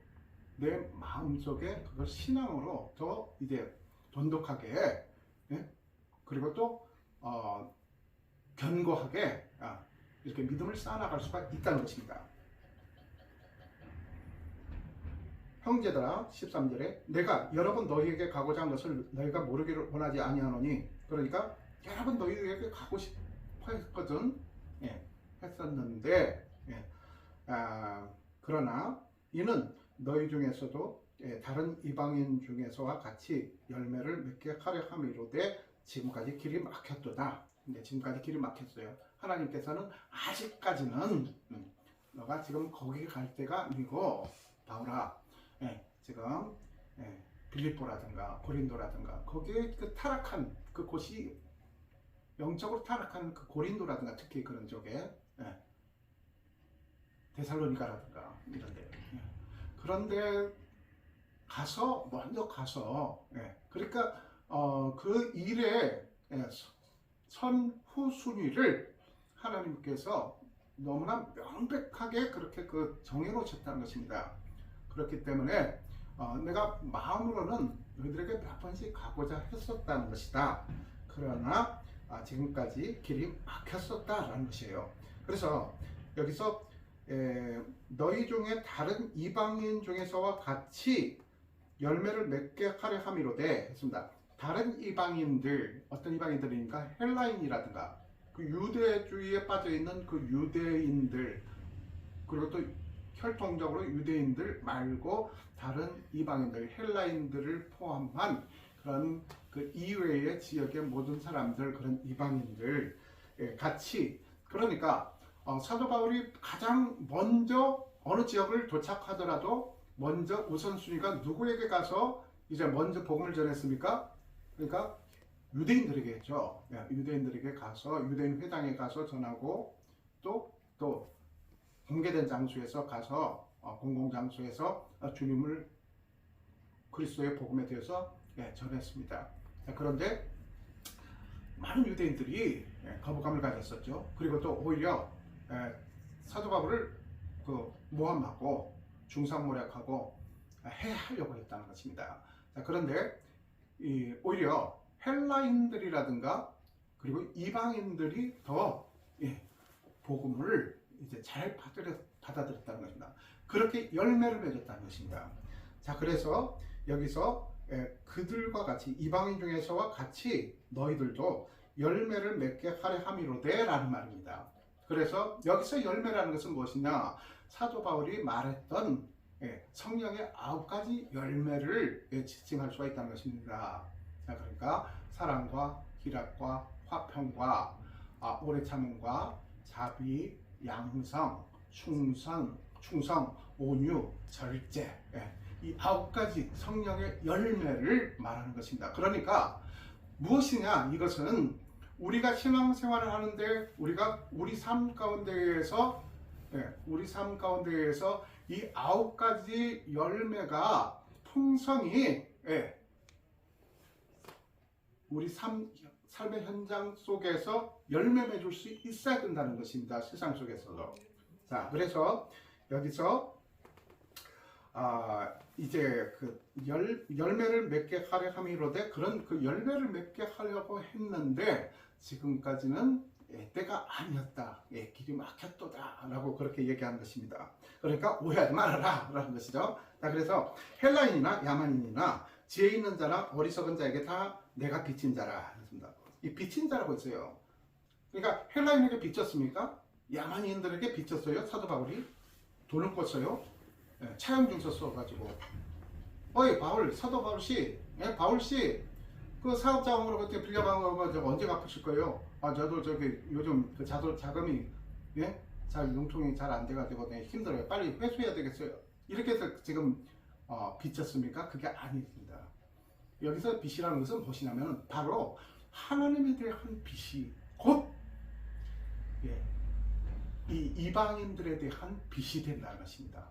내 마음속에 그걸 신앙으로 더 이제 돈독하게 그리고 또 견고하게 이렇게 믿음을 쌓아나갈 수가 있다는 것입니다. 형제들아 13절에 내가 여러 번 너희에게 가고자 한 것을 너희가 모르기를 원하지 아니하노니 그러니까 여러 번 너희에게 가고 싶어 했거든 했었는데 그러나 이는 너희 중에서도 다른 이방인 중에서와 같이 열매를 맺게 하려 함이로되 지금까지 길이 막혔도다. 근데 지금까지 길이 막혔어요. 하나님께서는 아직까지는 너가 지금 거기 갈 때가 아니고 바울아 지금 빌립보라든가 고린도라든가 거기에 그 타락한 그 곳이 영적으로 타락한 그 고린도라든가 특히 그런 쪽에 데살로니가라든가 이런 데 그런데 먼저 가서 그러니까 그 일의 선후순위를 하나님께서 너무나 명백하게 그렇게 정해놓으셨다는 것입니다. 그렇기 때문에 내가 마음으로는 너희들에게 몇 번씩 가고자 했었다는 것이다. 그러나 지금까지 길이 막혔었다라는 것이에요. 그래서 여기서 너희 중에 다른 이방인 중에서와 같이 열매를 맺게 하려 함이로되 했습니다. 다른 이방인들 어떤 이방인들이니까 헬라인이라든가 그 유대주의에 빠져있는 그 유대인들 그리고 또 혈통적으로 유대인들 말고 다른 이방인들 헬라인들을 포함한 그런 그 이외의 지역의 모든 사람들 그런 이방인들 같이 그러니까 사도 바울이 가장 먼저 어느 지역을 도착하더라도 먼저 우선순위가 누구에게 가서 이제 먼저 복음을 전했습니까? 그러니까 유대인들에게 했죠. 유대인들에게 가서 유대인 회당에 가서 전하고 또 공개된 장소에서 가서 공공장소에서 주님을 그리스도의 복음에 대해서 전했습니다. 그런데 많은 유대인들이 거부감을 가졌었죠. 그리고 또 오히려 사도 바울을 모함하고 중상모략하고 해하려고 했다는 것입니다. 그런데 오히려 헬라인들이라든가 그리고 이방인들이 더 복음을 이제 잘 받아들였다는 것입니다. 그렇게 열매를 맺었다는 것입니다. 자, 그래서 여기서 그들과 같이 이방인 중에서와 같이 너희들도 열매를 맺게 하려 함이로되 라는 말입니다. 그래서 여기서 열매라는 것은 무엇이냐? 사도 바울이 말했던 성령의 9가지 열매를 지칭할 수가 있다는 것입니다. 자, 그러니까 사랑과 희락과 화평과 오래 참음과 자비, 양성, 충성, 온유, 절제, 이 9가지 성령의 열매를 말하는 것입니다. 그러니까 무엇이냐? 이것은 우리가 신앙생활을 하는데 우리가 우리 삶 가운데에서 이 9가지 열매가 풍성히 우리 삶의 현장 속에서 열매 맺을 수 있어야 된다는 것입니다. 세상 속에서도. 자, 그래서 여기서 이제 그 열매를 맺게 하려 함이로되 그런 그 열매를 맺게 하려고 했는데 지금까지는 때가 아니었다. 길이 막혔도다. 라고 그렇게 얘기하는 것입니다. 그러니까 오해하지 말아라. 라는 것이죠. 자, 그래서 헬라인이나 야만인이나 지혜 있는 자나 어리석은 자에게 다 내가 빚진 자라. 했습니다. 이 빚진 자라고 했어요. 그러니까 헬라인에게 빚졌습니까? 야만인들에게 빚졌어요. 사도 바울이 돈을 꿨어요. 차용증서 써가지고 어이 사도 바울씨, 바울씨 그 사업자금으로 그때 빌려간 거 언제 갚으실 거예요? 저도 요즘 그 자금이 잘 융통이 잘 안 돼가지고 힘들어요. 빨리 회수해야 되겠어요. 이렇게 해서 지금 빚졌습니까? 그게 아닙니다. 여기서 빚이라는 것은 무엇이냐면 바로 하나님에 대한 빚이 곧 이 이방인들에 대한 빚이 된다는 것입니다.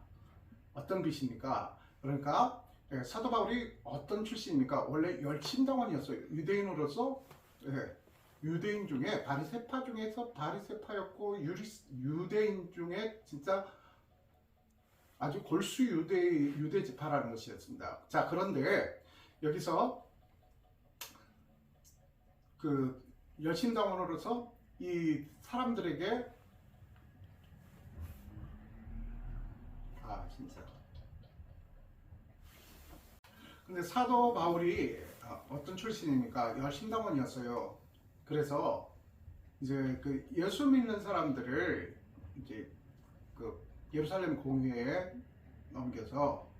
어떤 빚입니까? 그러니까 사도 바울이 어떤 출신입니까? 원래 열심당원이었어요. 유대인으로서 유대인 중에 바리새파 중에서 바리새파였고 유대인 중에 진짜 아주 골수 유대 지파라는 것이었습니다. 자, 그런데 여기서 그 열심당원으로서 이 사람들에게 진짜. 근데 사도 바울이 어떤 출신입니까? 열심당원이었어요. 그래서 이제 그 예수 믿는 사람들을 이제 그 예루살렘 공회에 넘겨서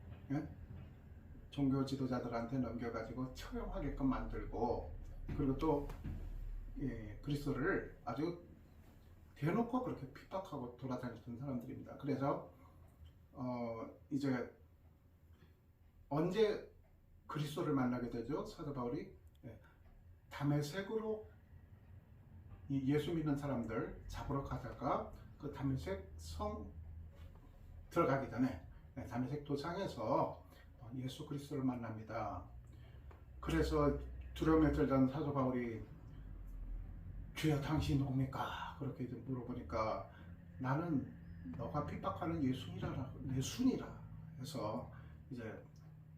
종교 지도자들한테 넘겨가지고 처형하게끔 만들고 그리고 또 그리스도를 아주 대놓고 그렇게 핍박하고 돌아다녔던 사람들입니다. 그래서 이제 언제 그리스도를 만나게 되죠? 사도 바울이 다메섹으로 이 예수 믿는 사람들 잡으러 가다가 그 다메섹 성 들어가기 전에 다메섹 도상에서 예수 그리스도를 만납니다. 그래서 두려움에 떨던 사도 바울이 주여 당신 옵니까? 그렇게 물어보니까 나는 너가 핍박하는 예수니라 내 순이라 해서 이제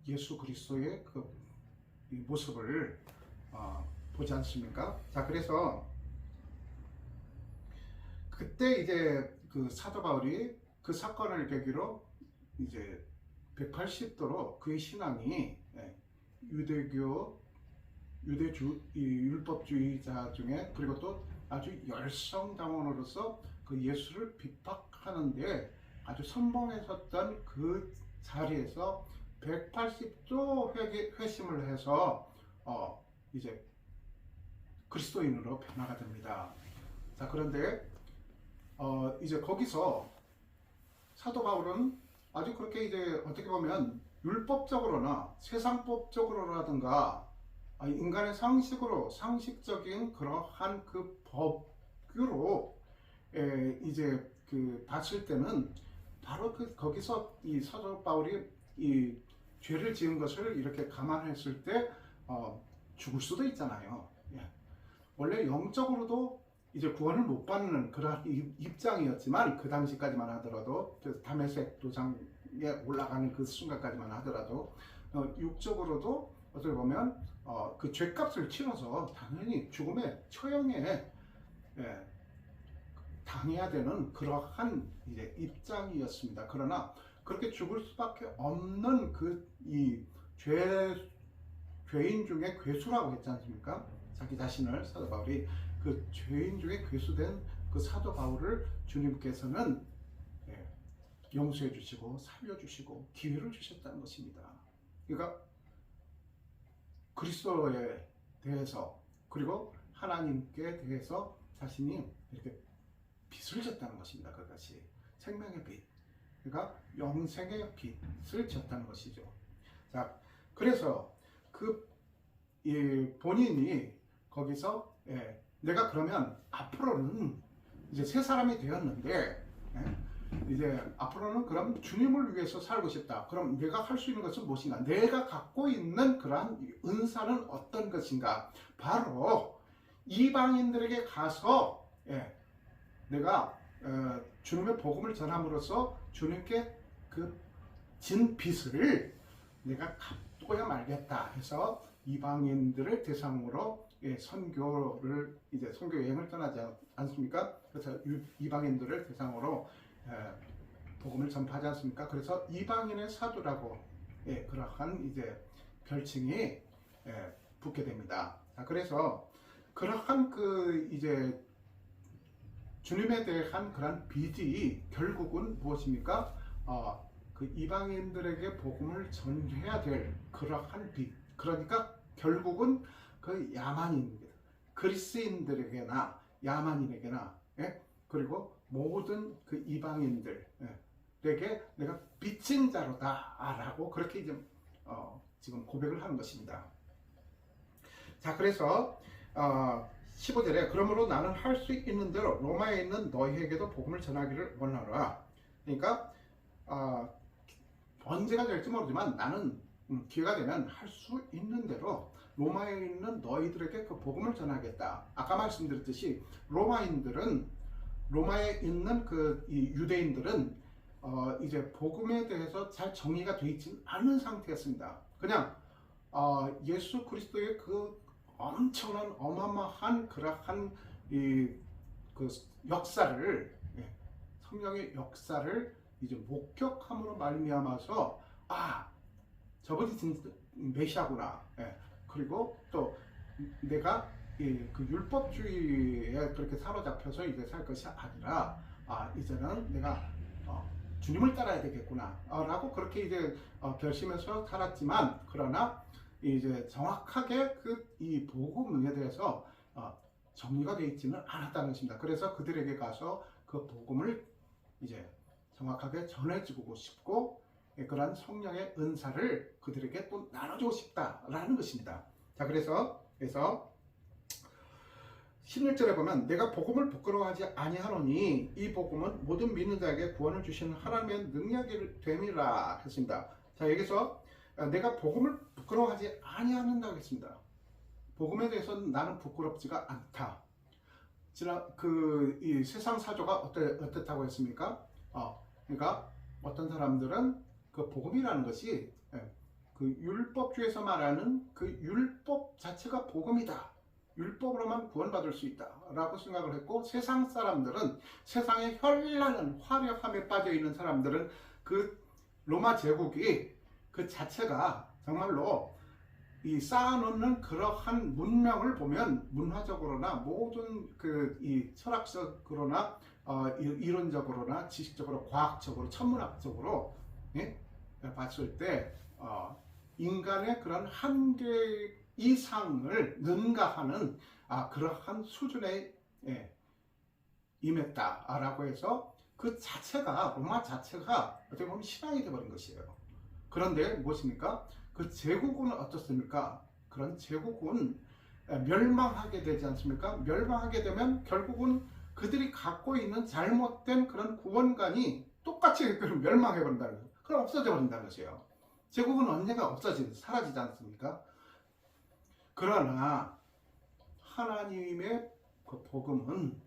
예수 그리스도의 그 모습을 보지 않습니까? 자, 그래서 그때 이제 그 사도 바울이 그 사건을 계기로 이제 180도로 그의 신앙이 율법주의자 중에 그리고 또 아주 열성당원으로서 그 예수를 핍박하는데 아주 선봉했었던 그 자리에서 180도 회심을 해서 이제 그리스도인으로 변화가 됩니다. 자, 그런데 이제 거기서 사도 바울은 아주 그렇게 이제 어떻게 보면 율법적으로나 세상법적으로라든가 인간의 상식적인 그러한 그 법규로 이제 그 봤을 때는 바로 거기서 이 사도 바울이 이 죄를 지은 것을 이렇게 감안했을 때 죽을 수도 있잖아요. 예. 원래 영적으로도 이제 구원을 못 받는 그런 입장이었지만 그 당시까지만 하더라도 다메섹 도상에 올라가는 그 순간까지만 하더라도 육적으로도 어떻게 보면 그 죄값을 치러서 당연히 죽음의 처형에 당해야 되는 그러한 이제 입장이었습니다. 그러나 그렇게 죽을 수밖에 없는 이 죄인 중에 괴수라고 했지 않습니까? 자기 자신을 사도 바울이 그 죄인 중에 괴수된 그 사도 바울을 주님께서는 용서해 주시고 살려 주시고 기회를 주셨다는 것입니다. 그러니까 그리스도에 대해서 그리고 하나님께 대해서 자신이 이렇게 빚을 졌다는 것입니다. 그것이 생명의 빚, 그러니까 영생의 빚을 졌다는 것이죠. 자, 그래서 본인이 거기서 내가 그러면 앞으로는 이제 새 사람이 되었는데 이제 앞으로는 그럼 주님을 위해서 살고 싶다. 그럼 내가 할 수 있는 것은 무엇인가? 내가 갖고 있는 그러한 은사는 어떤 것인가? 바로 이방인들에게 가서 내가 주님의 복음을 전함으로써 주님께 그 진 빚을 내가 갚고야 말겠다 해서 이방인들을 대상으로 선교를 이제 선교 여행을 떠나지 않습니까? 그래서 이방인들을 대상으로 복음을 전파하지 않습니까? 그래서 이방인의 사도라고 그러한 이제 별칭이 붙게 됩니다. 그래서 그러한 이제 주님에 대한 그런 빚이 결국은 무엇입니까? 그 이방인들에게 복음을 전해야 될 그러한 빚. 그러니까 결국은 그 야만인, 그리스인들에게나 야만인에게나 그리고 모든 그 이방인들에게 내가 빚진 자로다라고 그렇게 이제 지금 고백을 하는 것입니다. 자, 그래서 15절에 그러므로 나는 할 수 있는 대로 로마에 있는 너희에게도 복음을 전하기를 원하노라. 그러니까 언제가 될지 모르지만 나는 기회가 되면 할 수 있는 대로 로마에 있는 너희들에게 그 복음을 전하겠다. 아까 말씀드렸듯이 로마에 있는 이 유대인들은 이제 복음에 대해서 잘 정리가 되어 있지 않은 상태였습니다. 그냥 예수 그리스도의 그 엄청난 어마어마한 그러한 그 역사를 성령의 역사를 이제 목격함으로 말미암아서 저분이 진짜 메시아구나. 그리고 또 내가 그 율법주의에 그렇게 사로잡혀서 이제 살 것이 아니라 이제는 내가 주님을 따라야 되겠구나 라고 그렇게 이제 결심해서 살았지만 그러나 이제 정확하게 이 복음에 대해서 정리가 되어 있지는 않았다는 것입니다. 그래서 그들에게 가서 그 복음을 이제 정확하게 전해주고 싶고 그런 성령의 은사를 그들에게 또 나눠주고 싶다라는 것입니다. 자, 그래서 16절에 보면 내가 복음을 부끄러워하지 아니하노니 이 복음은 모든 믿는 자에게 구원을 주시는 하나님의 능력이 됨이라 했습니다. 자, 여기서 내가 복음을 부끄러워하지 아니하는다고 했습니다. 복음에 대해서는 나는 부끄럽지가 않다. 이 세상 사조가 어떻다고 했습니까? 그러니까 어떤 사람들은 그 복음이라는 것이 그 율법주에서 말하는 그 율법 자체가 복음이다. 율법으로만 구원받을 수 있다 라고 생각을 했고, 세상 사람들은, 세상의 현란한 화려함에 빠져 있는 사람들은 그 로마 제국이 그 자체가 정말로 이 쌓아놓는 그러한 문명을 보면 문화적으로나 모든 이 철학적으로나 이론적으로나 지식적으로 과학적으로 천문학적으로 봤을 때 인간의 그런 한계 이상을 능가하는 그러한 수준에 임했다라고 해서 그 자체가 로마 자체가 어떻게 보면 신앙이 되어버린 것이에요. 그런데 무엇입니까? 그 제국은 어떻습니까? 그런 제국은 멸망하게 되지 않습니까? 멸망하게 되면 결국은 그들이 갖고 있는 잘못된 그런 구원관이 똑같이 멸망해 버린다는 거예요. 그럼 없어져 버린다는 것이에요. 제국은 언젠가 사라지지 않습니까? 그러나 하나님의 그 복음은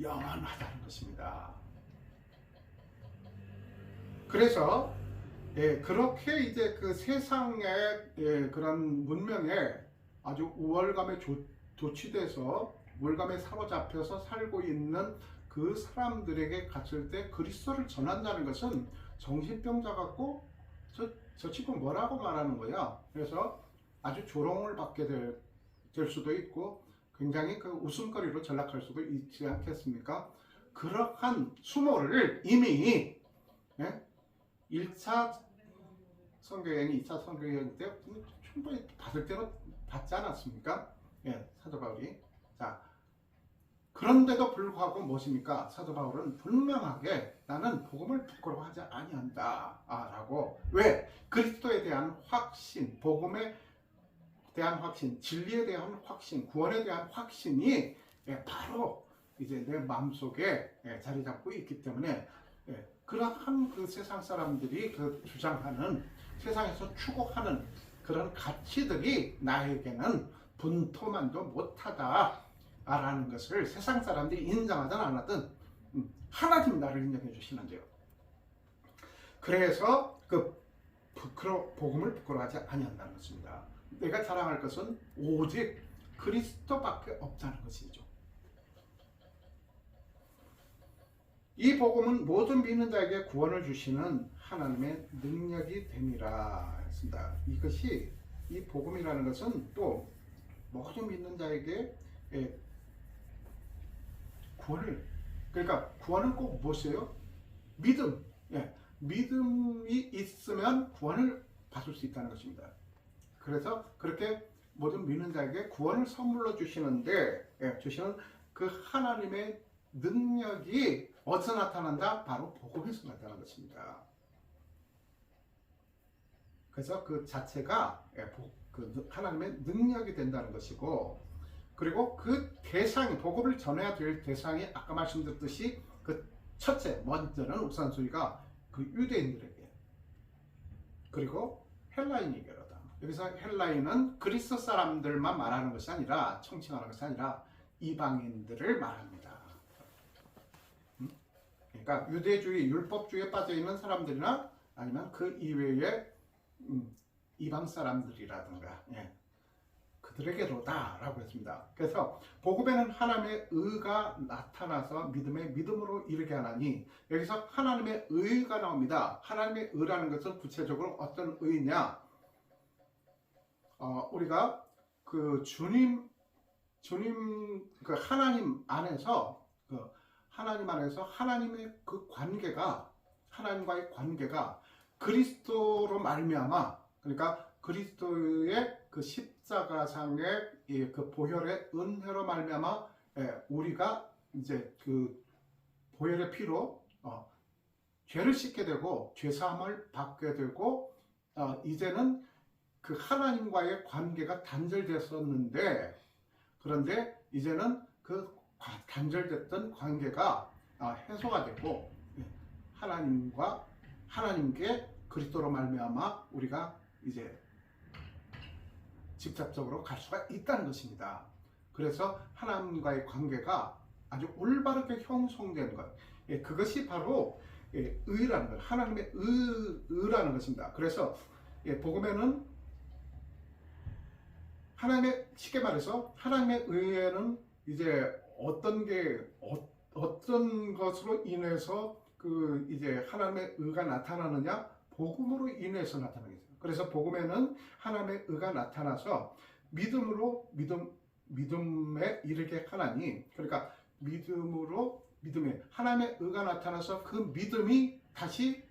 영원하다는 것입니다. 그래서 그렇게 이제 그 세상의 그런 문명에 아주 우월감에 도취돼서 우월감에 사로잡혀서 살고 있는 그 사람들에게 갔을 때 그리스도를 전한다는 것은 정신병자 같고 저 친구 뭐라고 말하는 거야. 그래서 아주 조롱을 받게 될 수도 있고 굉장히 그 웃음거리로 전락할 수도 있지 않겠습니까? 그러한 수모를 이미 1차 선교여행, 2차 선교여행 때 충분히 받을 때로 받지 않았습니까? 사도 바울이. 자, 그런데도 불구하고 무엇입니까? 사도 바울은 분명하게 나는 복음을 부끄러워하지 아니한다 라고. 왜? 그리스도에 대한 확신, 복음에 대한 확신, 진리에 대한 확신, 구원에 대한 확신이 바로 이제 내 마음속에 자리 잡고 있기 때문에 그러한 그 세상 사람들이 그 주장하는, 세상에서 추구하는 그런 가치들이 나에게는 분토만도 못하다 라는 것을 세상 사람들이 인정하든 안 하든 하나님 나를 인정해 주시는데요. 그래서 그 복음을 부끄러워하지 아니한다는 것입니다. 내가 자랑할 것은 오직 그리스도밖에 없다는 것이죠. 이 복음은 모든 믿는 자에게 구원을 주시는 하나님의 능력이 됨이라 했습니다. 이것이, 이 복음이라는 것은 또 모든 믿는 자에게 구원을, 그러니까 구원은 꼭 무엇이에요? 믿음. 믿음이 있으면 구원을 받을 수 있다는 것입니다. 그래서 그렇게 모든 믿는 자에게 구원을 선물로 주시는데, 주시는 그 하나님의 능력이 어디서 나타난다? 바로 복음에서 나타나는 것입니다. 그래서 그 자체가 그 하나님의 능력이 된다는 것이고, 그리고 그 대상이, 복음을 전해야 될 대상이 아까 말씀드렸듯이 그 첫째, 먼저는 우선순위가 그 유대인들에게, 그리고 헬라인에게로다. 여기서 헬라인은 그리스 사람들만 말하는 것이 아니라, 청칭하는 것이 아니라 이방인들을 말합니다. 그러니까 유대주의, 율법주의에 빠져있는 사람들이나 아니면 그 이외의 이방 사람들이라든가 그들에게로다 라고 했습니다. 그래서 복음에는 하나님의 의가 나타나서 믿음으로 이르게 하나니, 여기서 하나님의 의가 나옵니다. 하나님의 의라는 것은 구체적으로 어떤 의냐, 우리가 그 주님 그 하나님 안에서 하나님의 그 관계가, 하나님과의 관계가 그리스도로 말미암아, 그러니까 그리스도의 그 십자가상의 그 보혈의 은혜로 말미암아 우리가 이제 그 보혈의 피로 죄를 씻게 되고 죄 사함을 받게 되고, 이제는 그 하나님과의 관계가 단절됐었는데, 그런데 이제는 그 단절됐던 관계가 해소가 되고 하나님께 그리스도로 말미암아 우리가 이제 직접적으로 갈 수가 있다는 것입니다. 그래서 하나님과의 관계가 아주 올바르게 형성된 것, 그것이 바로 의라는 것, 하나님의 의라는 것입니다. 그래서 복음에는 쉽게 말해서 하나님의 의에는 이제 어떤 것으로 인해서 그 이제 하나님의 의가 나타나느냐, 복음으로 인해서 나타나게 돼요. 그래서 복음에는 하나님의 의가 나타나서 믿음에 이르게 하나니, 그러니까 믿음에 하나님의 의가 나타나서 그 믿음이 다시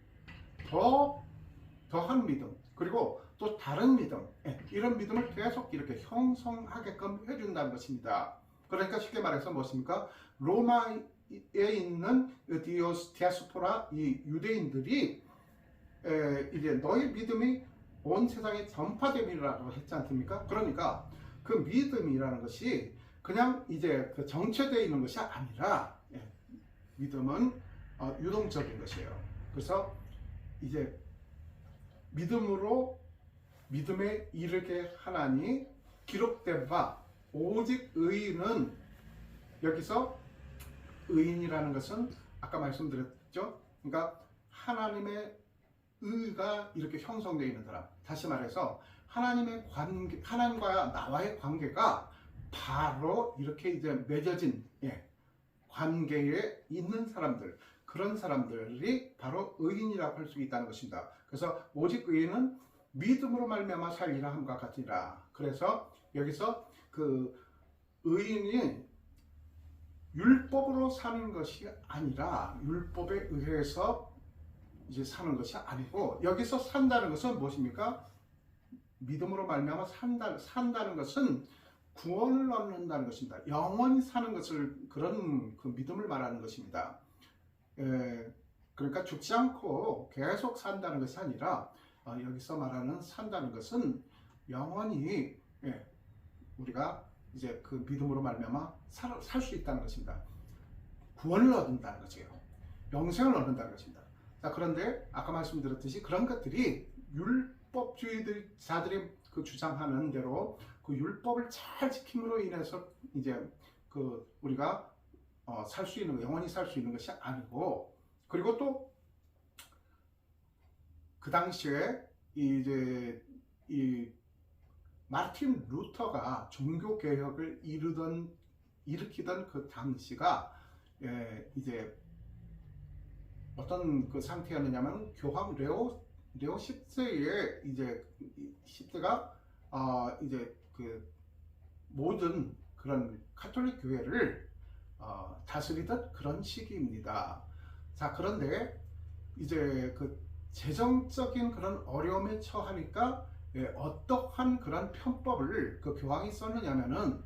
더한 믿음, 그리고 또 다른 믿음, 이런 믿음을 계속 이렇게 형성하게끔 해준다는 것입니다. 그러니까 쉽게 말해서 무엇입니까? 로마에 있는 디아스포라, 이 유대인들이 이제 너희 믿음이 온 세상에 전파됨이라고 했지 않습니까? 그러니까 그 믿음이라는 것이 그냥 이제 그 정체되어 있는 것이 아니라, 믿음은 유동적인 것이에요. 그래서 이제 믿음으로 믿음에 이르게 하나니 기록된 바 오직 의인은, 여기서 의인이라는 것은 아까 말씀드렸죠. 그러니까 하나님의 의가 이렇게 형성되어 있는 사람. 다시 말해서 하나님의 관계, 하나님과 나와의 관계가 바로 이렇게 이제 맺어진 관계에 있는 사람들, 그런 사람들이 바로 의인이라고 할 수 있다는 것입니다. 그래서 오직 의인은 믿음으로 말미암아 살리라 함과 같으니라. 그래서 여기서 그 의인이 율법으로 사는 것이 아니라, 율법에 의해서 이제 사는 것이 아니고, 여기서 산다는 것은 무엇입니까? 믿음으로 말미암아 산다는 것은 구원을 얻는다는 것입니다. 영원히 사는 것을, 그런 그 믿음을 말하는 것입니다. 그러니까 죽지 않고 계속 산다는 것이 아니라, 여기서 말하는 산다는 것은 영원히 우리가 이제 그 믿음으로 말미암아 살 수 있다는 것입니다. 구원을 얻는다는 거죠. 영생을 얻는다는 것입니다. 자, 그런데 아까 말씀드렸듯이 그런 것들이 율법주의자들이 그 주장하는 대로 그 율법을 잘 지킴으로 인해서 이제 그 우리가 살 수 있는, 영원히 살 수 있는 것이 아니고, 그리고 또 그 당시에 이제 이 마틴 루터가 종교 개혁을 일으키던 그 당시가 이제 어떤 그 상태였느냐면, 교황 레오 10세의 이제 10세가 이제 그 모든 그런 카톨릭 교회를 다스리던 그런 시기입니다. 자, 그런데 이제 그 재정적인 그런 어려움에 처하니까 어떠한 그런 편법을 그 교황이 썼느냐면은,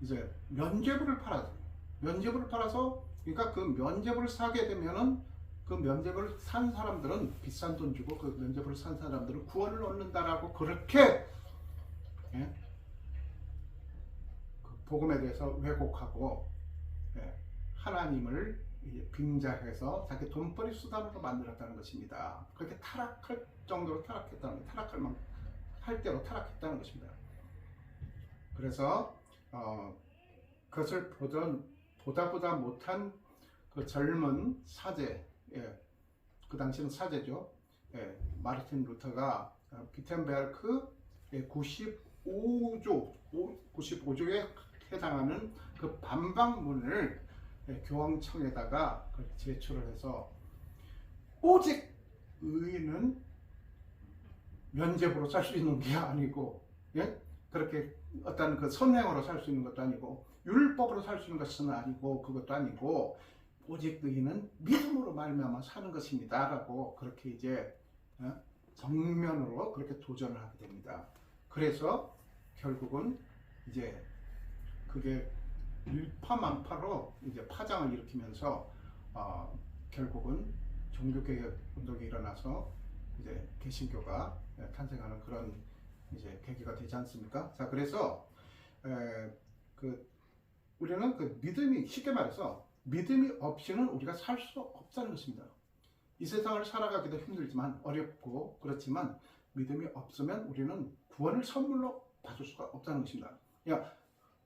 이제 면죄부를 팔아서, 그러니까 그 면죄부를 사게 되면은 그 면죄부를 산 사람들은 비싼 돈 주고, 그 면죄부를 산 사람들은 구원을 얻는다라고 그렇게 그 복음에 대해서 왜곡하고 하나님을 빙자해서 자기 돈벌이 수단으로 만들었다는 것입니다. 그렇게 타락할 정도로 타락했다는, 할 대로 타락했다는 것입니다. 그래서 그것을 보다 못한 그 젊은 사제, 그 당시는 사제죠. 마르틴 루터가 비텐베르크 95조에 해당하는 그 반박문을 교황청에다가 제출을 해서, 오직 의인은 면죄부로 살 수 있는 게 아니고, 그렇게 어떤 그 선행으로 살 수 있는 것도 아니고, 율법으로 살 수 있는 것은 아니고, 그것도 아니고, 오직 의인은 믿음으로 말미암아 사는 것입니다 라고 그렇게 이제 정면으로 그렇게 도전을 하게 됩니다. 그래서 결국은 이제 그게 일파만파로 이제 파장을 일으키면서 결국은 종교개혁 운동이 일어나서 이제 개신교가 탄생하는 그런 이제 계기가 되지 않습니까? 자, 그래서 우리는 그 믿음이, 쉽게 말해서 믿음이 없이는 우리가 살 수 없다는 것입니다. 이 세상을 살아가기도 힘들지만, 어렵고 그렇지만 믿음이 없으면 우리는 구원을 선물로 받을 수가 없다는 것입니다. 그러니까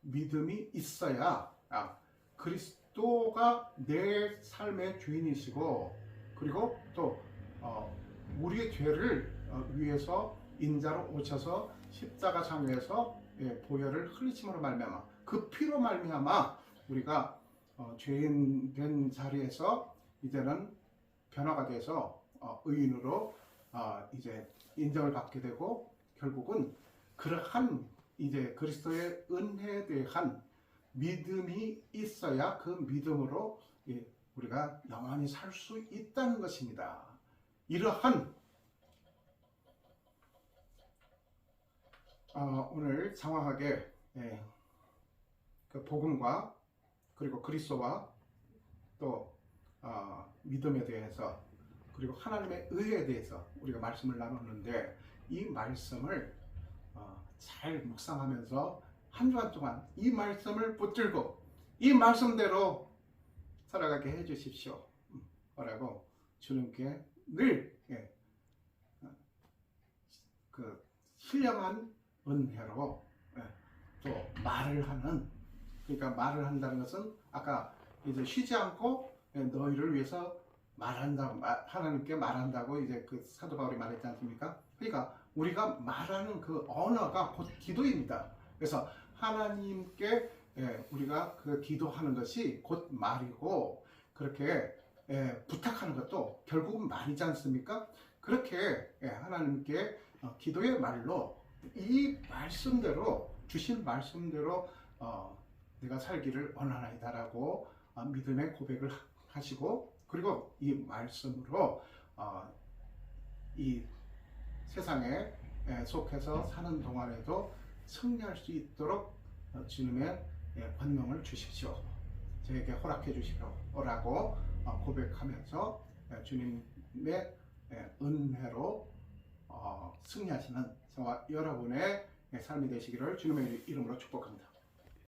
믿음이 있어야 그리스도가 내 삶의 주인이시고, 그리고 또 우리의 죄를 위해서 인자로 오셔서 십자가상에서 보혈을 흘리심으로 말미암아, 그 피로 말미암아 우리가 죄인 된 자리에서 이제는 변화가 돼서 의인으로 이제 인정을 받게 되고, 결국은 그러한 이제 그리스도의 은혜에 대한 믿음이 있어야 그 믿음으로 우리가 영원히 살 수 있다는 것입니다. 이러한 오늘 장황하게 그 복음과 그리고 그리스도와 또 믿음에 대해서, 그리고 하나님의 의에 대해서 우리가 말씀을 나눴는데, 이 말씀을 잘 묵상하면서 한 주간 동안 이 말씀을 붙들고 이 말씀대로 살아가게 해 주십시오. 라고 주님께 늘 그 신령한 은혜로 또 말을 하는, 그러니까 말을 한다는 것은 아까 이제 쉬지 않고 너희를 위해서 말한다고, 하나님께 말한다고 이제 그 사도 바울이 말했지 않습니까? 그러니까 우리가 말하는 그 언어가 곧 기도입니다. 그래서 하나님께 우리가 그 기도하는 것이 곧 말이고, 그렇게 부탁하는 것도 결국은 말이지 않습니까? 그렇게 하나님께 기도의 말로 이 말씀대로, 주신 말씀대로 내가 살기를 원하나이다라고 믿음의 고백을 하시고, 그리고 이 말씀으로 이 세상에 속해서 사는 동안에도 승리할 수 있도록 주님의 권능을 주십시오. 저에게 허락해 주시오라고 고백하면서 주님의 은혜로 승리하시는 저와 여러분의 삶이 되시기를 주님의 이름으로 축복합니다.